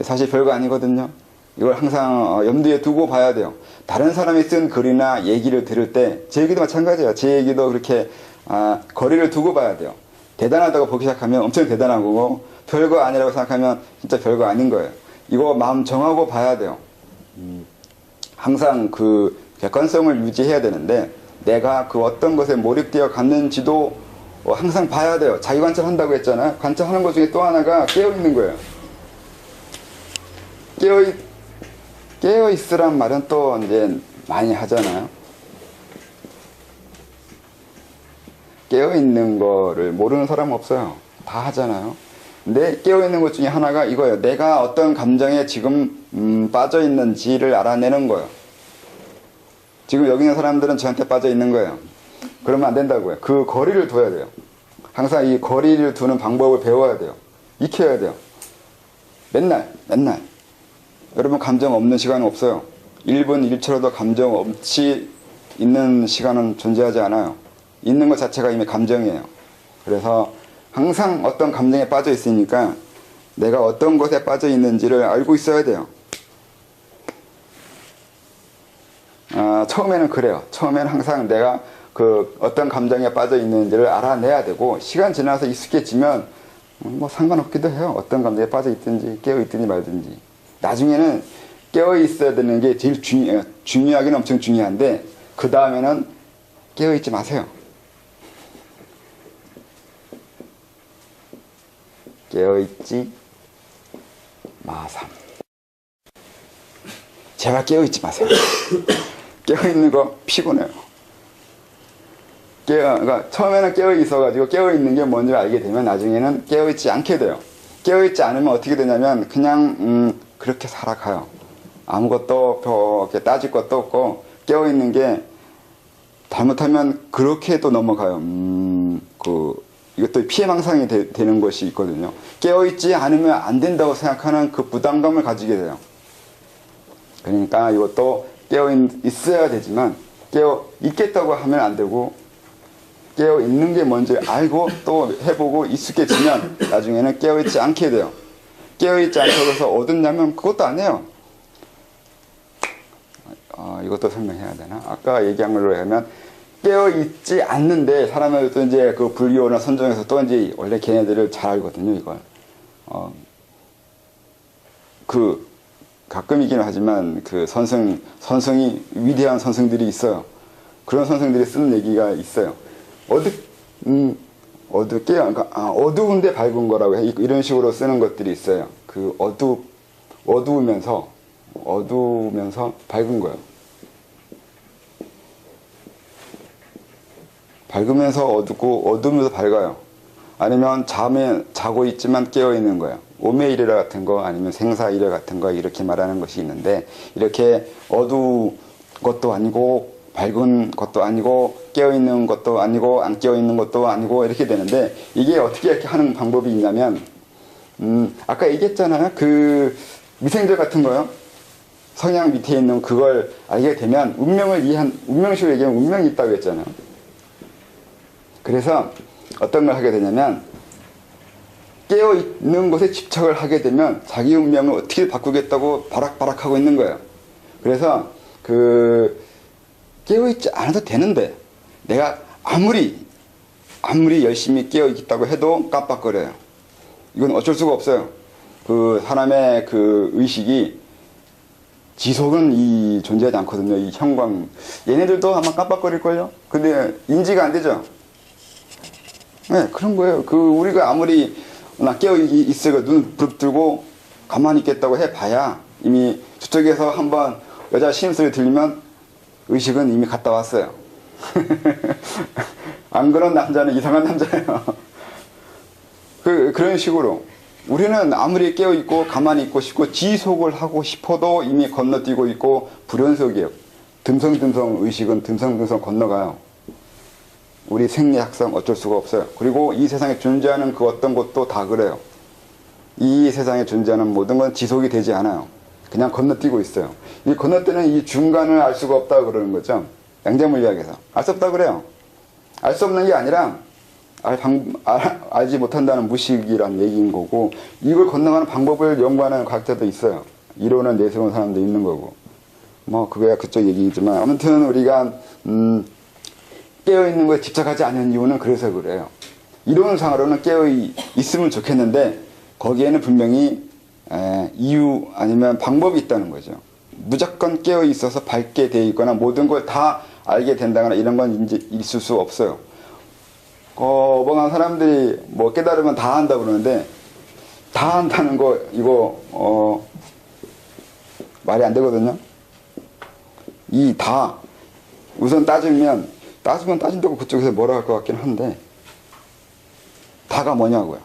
사실 별거 아니거든요. 이걸 항상 염두에 두고 봐야 돼요. 다른 사람이 쓴 글이나 얘기를 들을 때 제 얘기도 마찬가지예요. 제 얘기도 그렇게 거리를 두고 봐야 돼요. 대단하다고 보기 시작하면 엄청 대단한 거고 별거 아니라고 생각하면 진짜 별거 아닌 거예요. 이거 마음 정하고 봐야 돼요. 항상 그 객관성을 유지해야 되는데 내가 그 어떤 것에 몰입되어 갔는지도 항상 봐야 돼요. 자기 관찰한다고 했잖아요. 관찰하는 것 중에 또 하나가 깨어있는 거예요. 깨어있으란 말은 또 이제 많이 하잖아요. 깨어있는 거를 모르는 사람은 없어요. 다 하잖아요. 근데 깨어있는 것 중에 하나가 이거예요. 내가 어떤 감정에 지금 빠져있는지를 알아내는 거예요. 지금 여기 있는 사람들은 저한테 빠져있는 거예요. 그러면 안 된다고요. 그 거리를 둬야 돼요. 항상 이 거리를 두는 방법을 배워야 돼요. 익혀야 돼요. 맨날. 여러분 감정 없는 시간은 없어요. 1분 1초라도 감정 없이 있는 시간은 존재하지 않아요. 있는 것 자체가 이미 감정이에요. 그래서 항상 어떤 감정에 빠져 있으니까 내가 어떤 것에 빠져 있는지를 알고 있어야 돼요. 처음에는 그래요. 처음에는 항상 내가 그 어떤 감정에 빠져 있는지를 알아내야 되고 시간 지나서 익숙해지면 뭐 상관없기도 해요. 어떤 감정에 빠져 있든지 깨어 있든지 말든지. 나중에는 깨어 있어야 되는 게 제일 중요하긴 엄청 중요한데 그 다음에는 깨어 있지 마세요. 깨어 있지 마삼. 제발 깨어 있지 마세요. 깨어 있는 거 피곤해요. 그러니까 처음에는 깨어 있어가지고 깨어 있는 게 뭔지 알게 되면 나중에는 깨어 있지 않게 돼요. 깨어 있지 않으면 어떻게 되냐면 그냥 그렇게 살아가요. 아무것도 이렇게 따질 것도 없고 깨어 있는 게 잘못하면 그렇게 또 넘어가요. 이것도 피해망상이 되는 것이 있거든요. 깨어 있지 않으면 안 된다고 생각하는 그 부담감을 가지게 돼요. 그러니까 이것도 깨어 있어야 되지만 깨어 있겠다고 하면 안 되고 깨어 있는 게 뭔지 알고 또 해보고 익숙해지면 나중에는 깨어 있지 않게 돼요. 깨어 있지 않다고 해서 얻었냐면 그것도 아니에요. 이것도 설명해야 되나? 아까 얘기한 걸로 하면 깨어 있지 않는데 사람을 또 이제 그 불교나 선정에서 또 이제 원래 걔네들을 잘 알거든요. 이걸 가끔이긴 하지만 그 선성이 위대한 선생들이 있어요. 그런 선생들이 쓰는 얘기가 있어요. 어두운데 밝은 거라고 해. 이런 식으로 쓰는 것들이 있어요. 그 어두우면서 밝은 거예요. 밝으면서 어둡고 어두우면서 밝아요. 아니면 자고 있지만 깨어 있는 거예요. 오메이레 같은 거 아니면 생사이레 같은 거 이렇게 말하는 것이 있는데 이렇게 어두운 것도 아니고 밝은 것도 아니고 깨어있는 것도 아니고 안 깨어있는 것도 아니고 이렇게 되는데 이게 어떻게 이렇게 하는 방법이 있냐면 아까 얘기했잖아요. 그 미생者같은 거요. 성향 밑에 있는 그걸 알게 되면 운명식으로 얘기하면 운명이 있다고 했잖아요. 그래서 어떤 걸 하게 되냐면 깨어있는 것에 집착을 하게 되면 자기 운명을 어떻게 바꾸겠다고 바락바락하고 있는 거예요. 그래서 그 깨어있지 않아도 되는데 내가 아무리 열심히 깨어있다고 해도 깜빡거려요. 이건 어쩔 수가 없어요. 그 사람의 그 의식이 지속은 존재하지 않거든요. 이 형광. 얘네들도 아마 깜빡거릴걸요? 근데 인지가 안 되죠? 네, 그런 거예요. 우리가 아무리 나 깨어있으니까 눈 부릅뜨고 가만히 있겠다고 해봐야 이미 저쪽에서 한번 여자 신음소리 들리면 의식은 이미 갔다 왔어요. 안 그런 남자는 이상한 남자예요. 그런 식으로 우리는 아무리 깨어있고 가만히 있고 싶고 지속을 하고 싶어도 이미 건너뛰고 있고 불연속이에요. 듬성듬성 의식은 듬성듬성 건너가요. 우리 생리학상 어쩔 수가 없어요. 그리고 이 세상에 존재하는 그 어떤 것도 다 그래요. 이 세상에 존재하는 모든 건 지속이 되지 않아요. 그냥 건너뛰고 있어요. 이 건너뛰는 이 중간을 알 수가 없다고 그러는 거죠. 양자물리학에서. 알 수 없다고 그래요. 알 수 없는 게 아니라 알지 못한다는 무식이란 얘기인 거고 이걸 건너가는 방법을 연구하는 과학자도 있어요. 이론을 내세운 사람도 있는 거고 뭐 그거야 그쪽 얘기지만 아무튼 우리가 깨어있는 거에 집착하지 않는 이유는 그래서 그래요. 이론상으로는 깨어있으면 좋겠는데 거기에는 분명히 이유 아니면 방법이 있다는 거죠. 무조건 깨어있어서 밝게 되어 있거나 모든 걸 다 알게 된다거나 이런 건 이제 있을 수 없어요. 멍한 사람들이 뭐 깨달으면 다 한다 그러는데 다 한다는 거 이거 말이 안 되거든요. 이 다 우선 따지면 따진다고 그쪽에서 뭐라 할 것 같긴 한데 다가 뭐냐고요.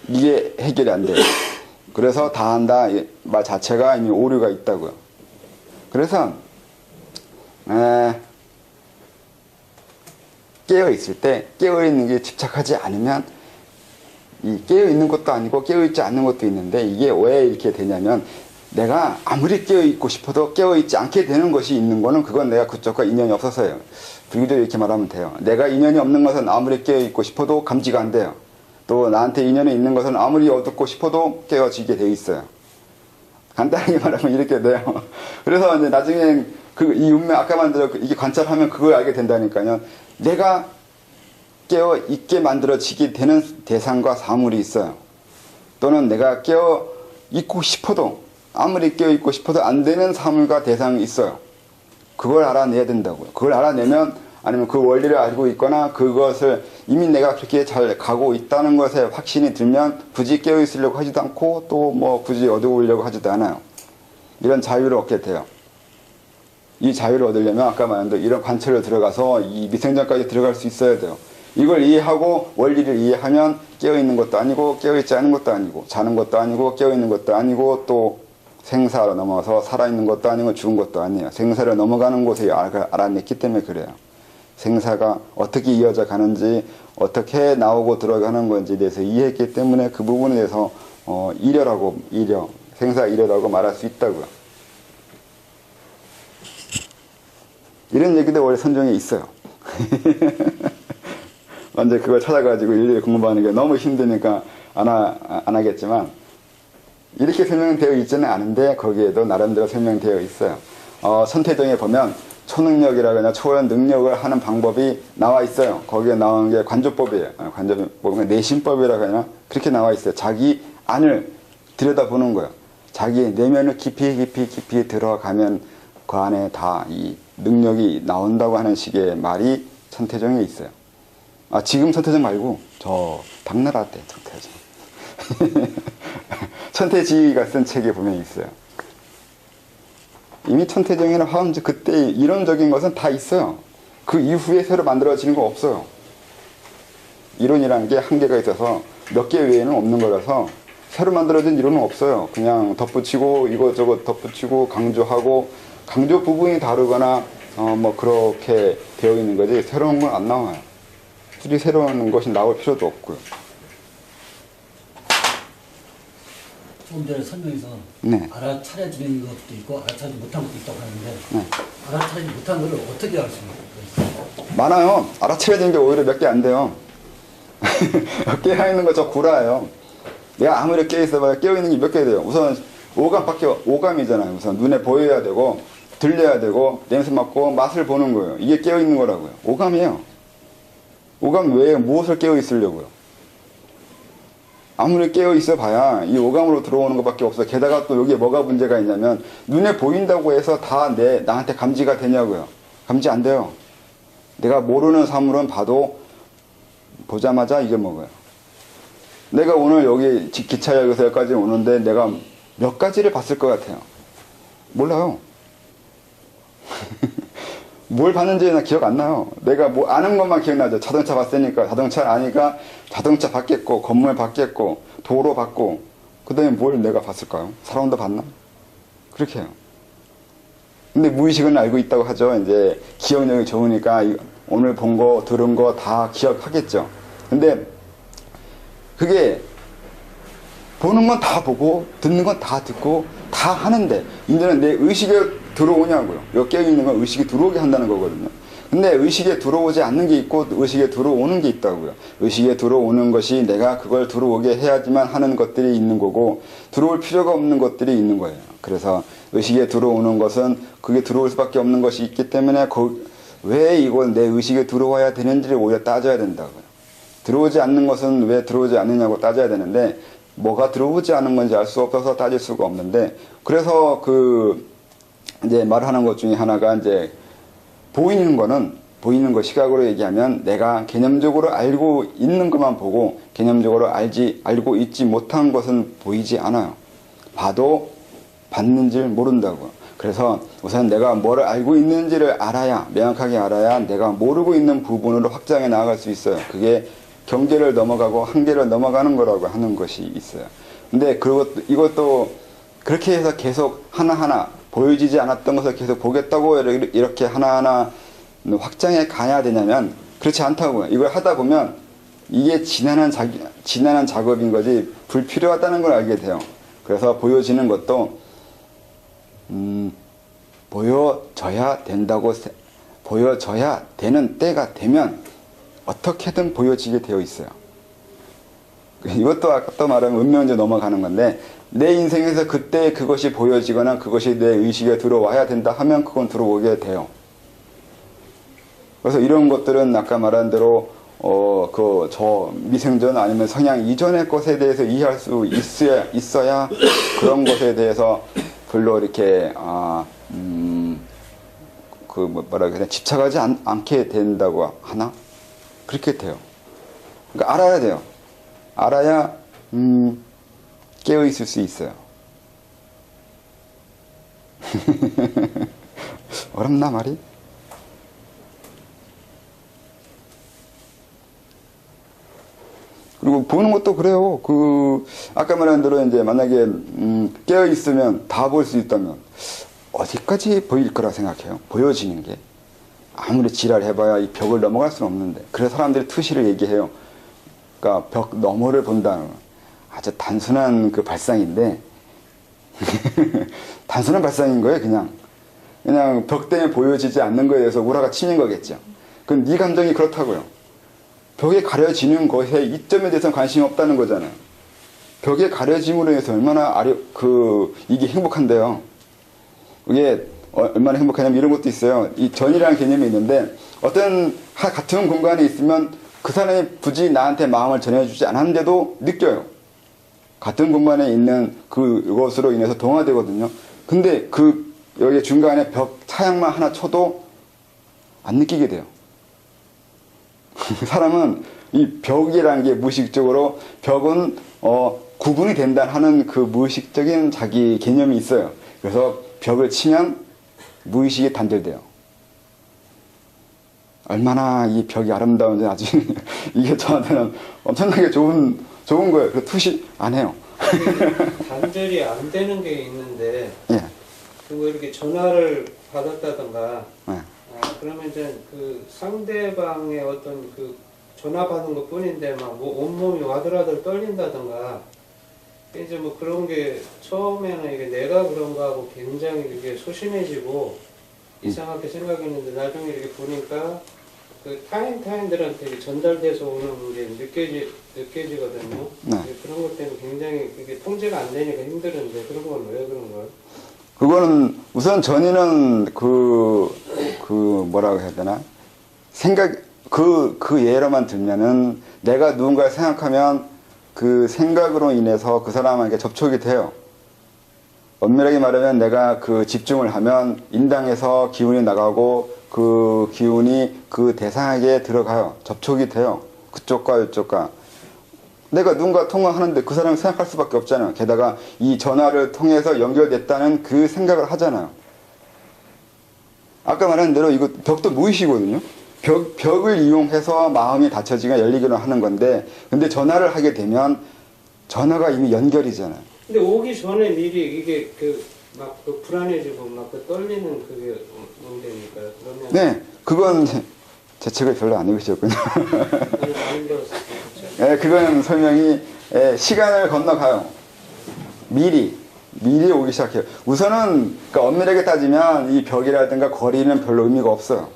이게 해결이 안 돼요. 그래서 다 한다 말 자체가 이미 오류가 있다고요. 그래서 깨어있을 때 깨어있는 게 집착하지 않으면 이 깨어있는 것도 아니고 깨어있지 않는 것도 있는데 이게 왜 이렇게 되냐면 내가 아무리 깨어있고 싶어도 깨어있지 않게 되는 것이 있는 거는 그건 내가 그쪽과 인연이 없어서예요. 불교도 이렇게 말하면 돼요. 내가 인연이 없는 것은 아무리 깨어있고 싶어도 감지가 안 돼요. 또 나한테 인연이 있는 것은 아무리 어둡고 싶어도 깨어지게 돼 있어요. 간단하게 말하면 이렇게 돼요. 그래서 이제 나중에 이 운명 아까 만들어 이게 관찰하면 그걸 알게 된다니까요. 내가 깨어 있게 만들어지게 되는 대상과 사물이 있어요. 또는 내가 깨어 있고 싶어도 아무리 깨어 있고 싶어도 안 되는 사물과 대상이 있어요. 그걸 알아내야 된다고요. 그걸 알아내면 아니면 그 원리를 알고 있거나 그것을 이미 내가 그렇게 잘 가고 있다는 것에 확신이 들면 굳이 깨어 있으려고 하지도 않고 또 뭐 굳이 어두우려고 하지도 않아요. 이런 자유를 얻게 돼요. 이 자유를 얻으려면 아까 말한 대로 이런 관찰을 들어가서 이 미생전까지 들어갈 수 있어야 돼요. 이걸 이해하고 원리를 이해하면 깨어있는 것도 아니고 깨어있지 않은 것도 아니고 자는 것도 아니고 깨어있는 것도 아니고 또 생사로 넘어서 살아있는 것도 아니고 죽은 것도 아니에요. 생사를 넘어가는 곳에 알아냈기 때문에 그래요. 생사가 어떻게 이어져 가는지 어떻게 나오고 들어가는 건지에 대해서 이해했기 때문에 그 부분에 대해서 생사 이려라고 말할 수 있다고요. 이런 얘기도 원래 선종에 있어요. 먼저 그걸 찾아가지고 일일이 공부하는 게 너무 힘드니까 안 하겠지만 이렇게 설명되어 있지는 않은데 거기에도 나름대로 설명되어 있어요. 선태정에 보면 초능력이라거나 초연 능력을 하는 방법이 나와 있어요. 거기에 나오는 게 관조법이에요. 관조법은 내심법이라고 하나 그렇게 나와 있어요. 자기 안을 들여다보는 거예요. 자기 내면을 깊이 들어가면 그 안에 다 이 능력이 나온다고 하는 식의 말이 선태정에 있어요. 지금 선태정 말고 저 당나라 때 선태정. 천태지가 쓴 책에 보면 있어요. 이미 천태정이나 화엄지 그때 이론적인 것은 다 있어요. 그 이후에 새로 만들어지는 거 없어요. 이론이라는 게 한계가 있어서 몇 개 외에는 없는 거라서 새로 만들어진 이론은 없어요. 그냥 덧붙이고 이것저것 덧붙이고 강조하고 강조 부분이 다르거나 뭐 그렇게 되어 있는 거지 새로운 건 안 나와요. 굳이 새로운 것이 나올 필요도 없고요. 조금 전에 설명에서 네. 알아차려지는 것도 있고 알아차리지 못한 것도 있다고 하는데 네. 알아차리지 못한 것을 어떻게 알 수 있습니까? 많아요. 알아차려진 게 오히려 몇 개 안 돼요. 깨어있는 거 저 구라예요. 내가 아무리 깨어있어봐야 깨어있는 게 몇 개 돼요. 우선 오감이잖아요. 우선 눈에 보여야 되고 들려야 되고 냄새 맡고 맛을 보는 거예요. 이게 깨어있는 거라고요. 오감이에요. 오감 외에 무엇을 깨어있으려고요. 아무리 깨어있어 봐야 이 오감으로 들어오는 것밖에 없어요. 게다가 또 여기에 뭐가 문제가 있냐면 눈에 보인다고 해서 다 나한테 감지가 되냐고요. 감지 안 돼요. 내가 모르는 사물은 봐도 보자마자 잊어먹어요. 내가 오늘 여기 기차역에서 여기까지 오는데 내가 몇 가지를 봤을 것 같아요. 몰라요. 뭘 봤는지 나 기억 안 나요. 내가 뭐 아는 것만 기억나죠. 자동차 봤으니까 자동차 아니까 자동차 봤겠고 건물 봤겠고 도로 봤고 그 다음에 뭘 내가 봤을까요? 사람도 봤나? 그렇게 해요. 근데 무의식은 알고 있다고 하죠. 이제 기억력이 좋으니까 오늘 본 거 들은 거 다 기억하겠죠. 근데 그게 보는 건 다 보고 듣는 건 다 듣고 다 하는데 이제는 내 의식에 들어오냐고요. 여기 깨어있는 건 의식이 들어오게 한다는 거거든요. 근데 의식에 들어오지 않는 게 있고 의식에 들어오는 게 있다고요. 의식에 들어오는 것이 내가 그걸 들어오게 해야지만 하는 것들이 있는 거고 들어올 필요가 없는 것들이 있는 거예요. 그래서 의식에 들어오는 것은 그게 들어올 수밖에 없는 것이 있기 때문에 왜 이걸 내 의식에 들어와야 되는지를 오히려 따져야 된다고요. 들어오지 않는 것은 왜 들어오지 않느냐고 따져야 되는데 뭐가 들어오지 않은 건지 알 수 없어서 따질 수가 없는데 그래서 이제 말하는 것 중에 하나가 이제 보이는 거 시각으로 얘기하면 내가 개념적으로 알고 있는 것만 보고 개념적으로 알고 있지 못한 것은 보이지 않아요. 봐도 봤는 줄 모른다고요. 그래서 우선 내가 뭐를 알고 있는지를 명확하게 알아야 내가 모르고 있는 부분으로 확장해 나아갈 수 있어요. 그게 경계를 넘어가고 한계를 넘어가는 거라고 하는 것이 있어요. 근데 이것도 그렇게 해서 계속 하나하나 보여지지 않았던 것을 계속 보겠다고 이렇게 하나하나 확장해 가야 되냐면 그렇지 않다고요. 이걸 하다 보면 이게 지난한 작업인 거지 불필요하다는 걸 알게 돼요. 그래서 보여지는 것도 보여져야 되는 때가 되면 어떻게든 보여지게 되어 있어요. 이것도 아까 또 말한 운명제 넘어가는 건데 내 인생에서 그때 그것이 보여지거나 그것이 내 의식에 들어와야 된다 하면 그건 들어오게 돼요. 그래서 이런 것들은 아까 말한 대로 저 미생전 아니면 성향 이전의 것에 대해서 이해할 수 있어야 그런 것에 대해서 별로 이렇게 집착하지 않게 된다고 하나? 그렇게 돼요. 그러니까 알아야 돼요. 알아야 깨어 있을 수 있어요. 어렵나 말이? 그리고 보는 것도 그래요. 아까 말한 대로 이제 만약에 깨어 있으면 다 볼 수 있다면 어디까지 보일 거라 생각해요? 보여지는 게. 아무리 지랄해봐야 이 벽을 넘어갈 수는 없는데. 그래서 사람들이 투시를 얘기해요. 그러니까 벽 너머를 본다는 건 아주 단순한 발상인데 단순한 발상인 거예요. 그냥 벽 때문에 보여지지 않는 거에 대해서 우라가 치는 거겠죠. 그럼 네 감정이 그렇다고요. 벽에 가려지는 것에 이점에 대해서는 관심이 없다는 거잖아요. 벽에 가려짐으로 해서 얼마나 이게 행복한데요. 이게 얼마나 행복하냐면 이런 것도 있어요. 이 전이라는 개념이 있는데 같은 공간에 있으면 그 사람이 굳이 나한테 마음을 전해주지 않았는데도 느껴요. 같은 공간에 있는 그것으로 인해서 동화되거든요. 근데 여기 중간에 벽 차양만 하나 쳐도 안 느끼게 돼요. 사람은 이 벽이라는 게 무의식적으로 벽은 구분이 된다 하는 그 무의식적인 자기 개념이 있어요. 그래서 벽을 치면 무의식이 단절돼요. 얼마나 이 벽이 아름다운지 아주 이게 저한테는 엄청나게 좋은 좋은 거예요. 그 투시 안 해요. 단절이 안 되는 게 있는데 예. 그리고 이렇게 전화를 받았다던가 예. 그러면 이제 그 상대방의 어떤 그 전화 받은 것 뿐인데 막 뭐 온몸이 와들와들 떨린다던가 이제 뭐 그런 게 처음에는 이게 내가 그런가 하고 굉장히 이게 소심해지고 이상하게 생각했는데 나중에 이렇게 보니까 그 타인들한테 이게 전달돼서 오는 게 느껴지거든요. 네. 그런 것 때문에 굉장히 그게 통제가 안 되니까 힘들은데 그런 건 왜 그런 거예요? 그거는 우선 전에는 그 뭐라고 해야 되나? 그 예로만 들면은 내가 누군가를 생각하면 그 생각으로 인해서 그 사람에게 접촉이 돼요. 엄밀하게 말하면 내가 그 집중을 하면 인당에서 기운이 나가고 그 기운이 그 대상에게 들어가요. 접촉이 돼요. 그쪽과 이쪽과. 내가 누군가 통화하는데 그 사람을 생각할 수밖에 없잖아요. 게다가 이 전화를 통해서 연결됐다는 그 생각을 하잖아요. 아까 말한 대로 이거 벽도 무의식이거든요. 벽을 이용해서 마음이 닫혀지거나 열리거나 하는 건데, 근데 전화를 하게 되면 전화가 이미 연결이잖아요. 근데 오기 전에 미리 이게 막 불안해지고 막 떨리는 그게 문제니까요. 그러면 네, 그건 제 책을 별로 안 읽으셨군요. 안 들었어요. 네, 그건 설명이 시간을 건너가요. 미리 오기 시작해요. 우선은 그러니까 엄밀하게 따지면 이 벽이라든가 거리는 별로 의미가 없어요.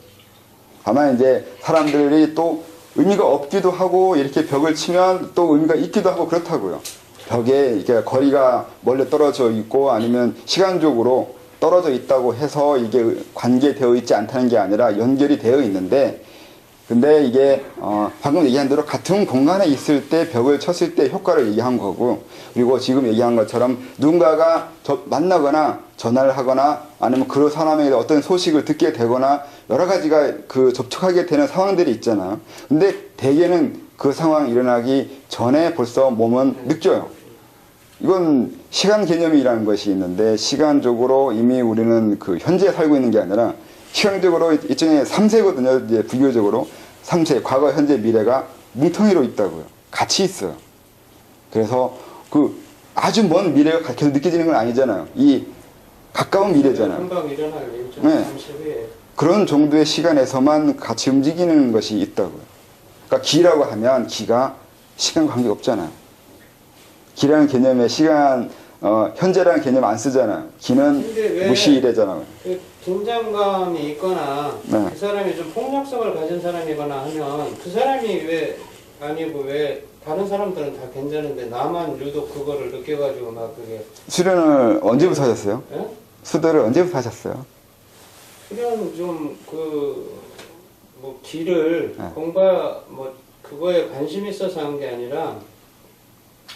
다만 이제 사람들이 또 의미가 없기도 하고 이렇게 벽을 치면 또 의미가 있기도 하고 그렇다고요. 벽에 이게 거리가 멀리 떨어져 있고 아니면 시간적으로 떨어져 있다고 해서 이게 관계되어 있지 않다는 게 아니라 연결이 되어 있는데, 근데 이게 방금 얘기한 대로 같은 공간에 있을 때 벽을 쳤을 때 효과를 얘기한 거고, 그리고 지금 얘기한 것처럼 누군가가 만나거나 전화를 하거나 아니면 그 사람에게 어떤 소식을 듣게 되거나 여러 가지가 그 접촉하게 되는 상황들이 있잖아요. 근데 대개는 그 상황이 일어나기 전에 벌써 몸은 느껴요. 이건 시간 개념이라는 것이 있는데, 시간적으로 이미 우리는 그 현재에 살고 있는 게 아니라 시간적으로 일종의 3세거든요. 이제 불교적으로 3세, 과거, 현재, 미래가 뭉텅이로 있다고요. 같이 있어요. 그래서 그 아주 먼 미래가 계속 느껴지는 건 아니잖아요. 이 가까운 미래잖아요. 금방 일어날 일정 네. 잠시 후에 그런 정도의 시간에서만 같이 움직이는 것이 있다고요. 그러니까 기라고 하면 기가 시간 관계 없잖아요. 기라는 개념에 시간, 현재라는 개념 안 쓰잖아요. 기는 근데 왜 무시이래잖아요. 그 긴장감이 있거나 네. 그 사람이 좀 폭력성을 가진 사람이거나 하면 그 사람이 왜 아니고 왜 다른 사람들은 다 괜찮은데 나만 유독 그거를 느껴가지고 막 그게 수련을 언제부터 하셨어요? 예? 수도를 언제부터 하셨어요? 수련 좀 뭐 길을 네. 뭐 그거에 관심 있어서 한 게 아니라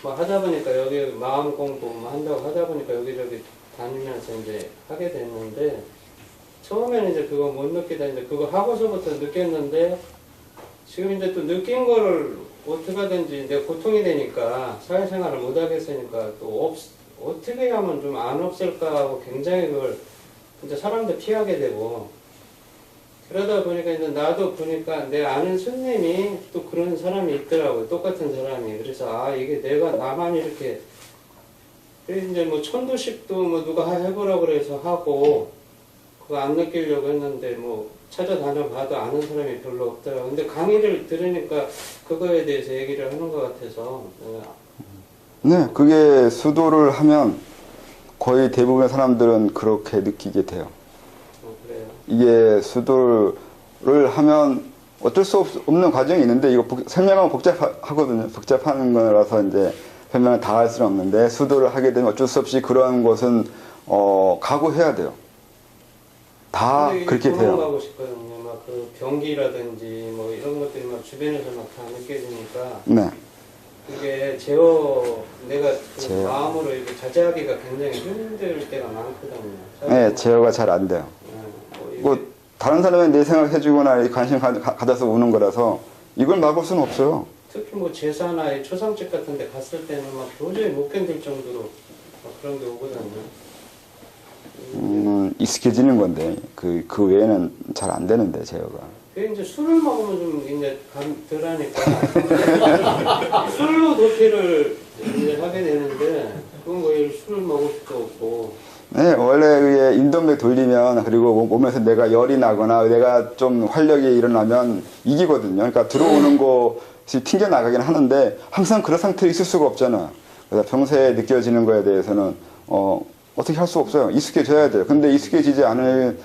뭐 하다 보니까 여기 마음 공부 뭐 한다고 하다 보니까 여기저기 다니면서 이제 하게 됐는데, 처음에는 이제 그거 못 느끼다 이제 그거 하고서부터 느꼈는데, 지금 이제 또 느낀 거를 어떻게 하든지 이제 고통이 되니까 사회생활을 못 하겠으니까 또 어떻게 하면 좀 안 없을까 하고 굉장히 그걸 이제 사람들 피하게 되고, 그러다 보니까 이제 나도 보니까 내 아는 스님이 또 그런 사람이 있더라고요. 똑같은 사람이. 그래서 이게 나만 이렇게, 그래서 이제 뭐 천도식도 뭐 누가 해보라고 그래서 하고 그거 안 느끼려고 했는데 뭐 찾아다녀봐도 아는 사람이 별로 없더라고요. 근데 강의를 들으니까 그거에 대해서 얘기를 하는 것 같아서. 네, 그게 수도를 하면 거의 대부분의 사람들은 그렇게 느끼게 돼요. 그래요. 이게 수도를 하면 어쩔 수 없는 과정이 있는데, 이거 설명하면 복잡하거든요. 복잡한 거라서 이제 설명을 다 할 수는 없는데, 수도를 하게 되면 어쩔 수 없이 그런 것은 각오해야 돼요. 다 그렇게 돼요. 도망가고 싶거든요. 막 그 병기라든지 뭐 이런 것들이 막 주변에서 막 다 느껴지니까. 네. 그게 내가 그 마음으로 이렇게 자제하기가 굉장히 힘들 때가 많거든요. 네, 제어가 잘 안 돼요. 뭐 다른 사람이 내 생각 해주거나 관심 가져서 우는 거라서 이걸 막을 수는 없어요. 특히 뭐 제사나 이 초상집 같은 데 갔을 때는 막 도저히 못 견딜 정도로 막 그런 게 오거든요. 익숙해지는 건데 그 외에는 잘 안 되는데 제어가. 그 이제 술을 먹으면 좀 이제 덜하니까 술로 도피를 이제 하게 되는데 그건 거의 술을 먹을 수도 없고. 네, 원래 그게 인동맥 돌리면 그리고 몸에서 내가 열이 나거나 내가 좀 활력이 일어나면 이기거든요. 그러니까 들어오는 것이 튕겨 나가긴 하는데 항상 그런 상태에 있을 수가 없잖아. 그래서 평소에 느껴지는 거에 대해서는 어떻게 할 수 없어요. 익숙해져야 돼요. 근데 익숙해지지 않으면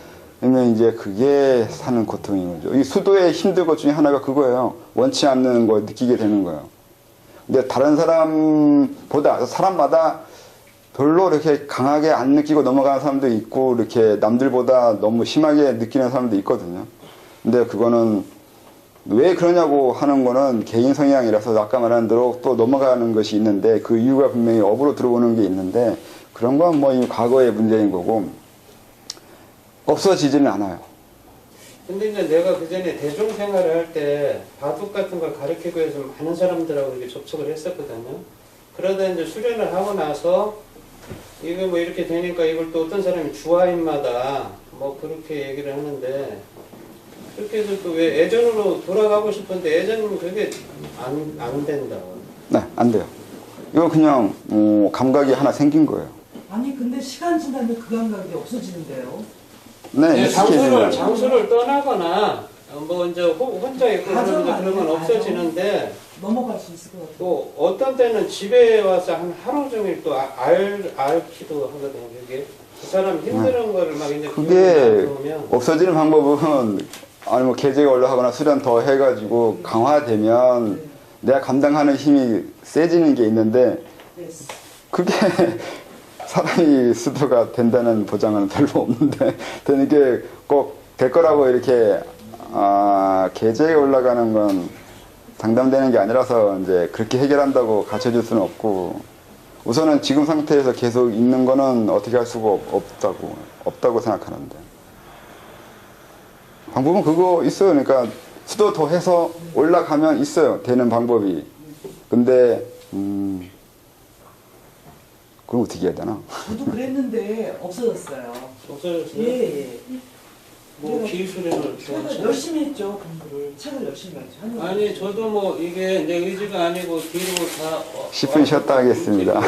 이제 그게 사는 고통인 거죠. 이 수도의 힘든 것 중에 하나가 그거예요. 원치 않는 거 느끼게 되는 거예요. 근데 다른 사람보다 사람마다 별로 이렇게 강하게 안 느끼고 넘어가는 사람도 있고 이렇게 남들보다 너무 심하게 느끼는 사람도 있거든요. 근데 그거는 왜 그러냐고 하는 거는 개인 성향이라서 아까 말한 대로 또 넘어가는 것이 있는데 그 이유가 분명히 업으로 들어오는 게 있는데 그런 건 뭐 과거의 문제인 거고 없어지지는 않아요. 근데 이제 내가 그 전에 대중 생활을 할 때 바둑 같은 걸 가르치고 해서 많은 사람들하고 이렇게 접촉을 했었거든요. 그러다 이제 수련을 하고 나서 이게 뭐 이렇게 되니까 이걸 또 어떤 사람이 주화인마다 뭐 그렇게 얘기를 하는데 그렇게 해서 또 왜 예전으로 돌아가고 싶은데 예전은 그게 안 된다. 네, 안 돼요. 이거 그냥 감각이 하나 생긴 거예요. 아니 근데 시간 지나면 그 감각이 없어지는데요. 네, 익숙해지면. 장소를 떠나거나 뭐 이제 혼자 있고 그러면 그런 건 없어지는데 넘어갈 수 있을 것 같아요. 또 어떤 때는 집에 와서 한 하루 종일 또 앓기도 하거든요. 그게 그 사람 힘든 거를 막 이제 그게 보면 없어지는 방법은 아니 뭐 계제가 올라가거나 수련 더 해가지고 강화되면 내가 감당하는 힘이 세지는 게 있는데 네. 그게 사람이 수도가 된다는 보장은 별로 없는데 되는 게 꼭 될 거라고 이렇게 계제에 올라가는 건 장담되는 게 아니라서 이제 그렇게 해결한다고 가르쳐줄 수는 없고 우선은 지금 상태에서 계속 있는 거는 어떻게 할 수가 없다고 생각하는데 방법은 그거 있어요. 그러니까 수도 더 해서 올라가면 있어요. 되는 방법이. 근데 그럼 어떻게 해야 되나? 저도 그랬는데 없어졌어요. 없어졌어요. 예. 뭐 기술을 책을 열심히 했죠. 공부를. 책을 열심히 했죠. 아니 저도 뭐 이게 내 의지가 아니고 뒤로 다 10분 쉬었다 하겠습니다.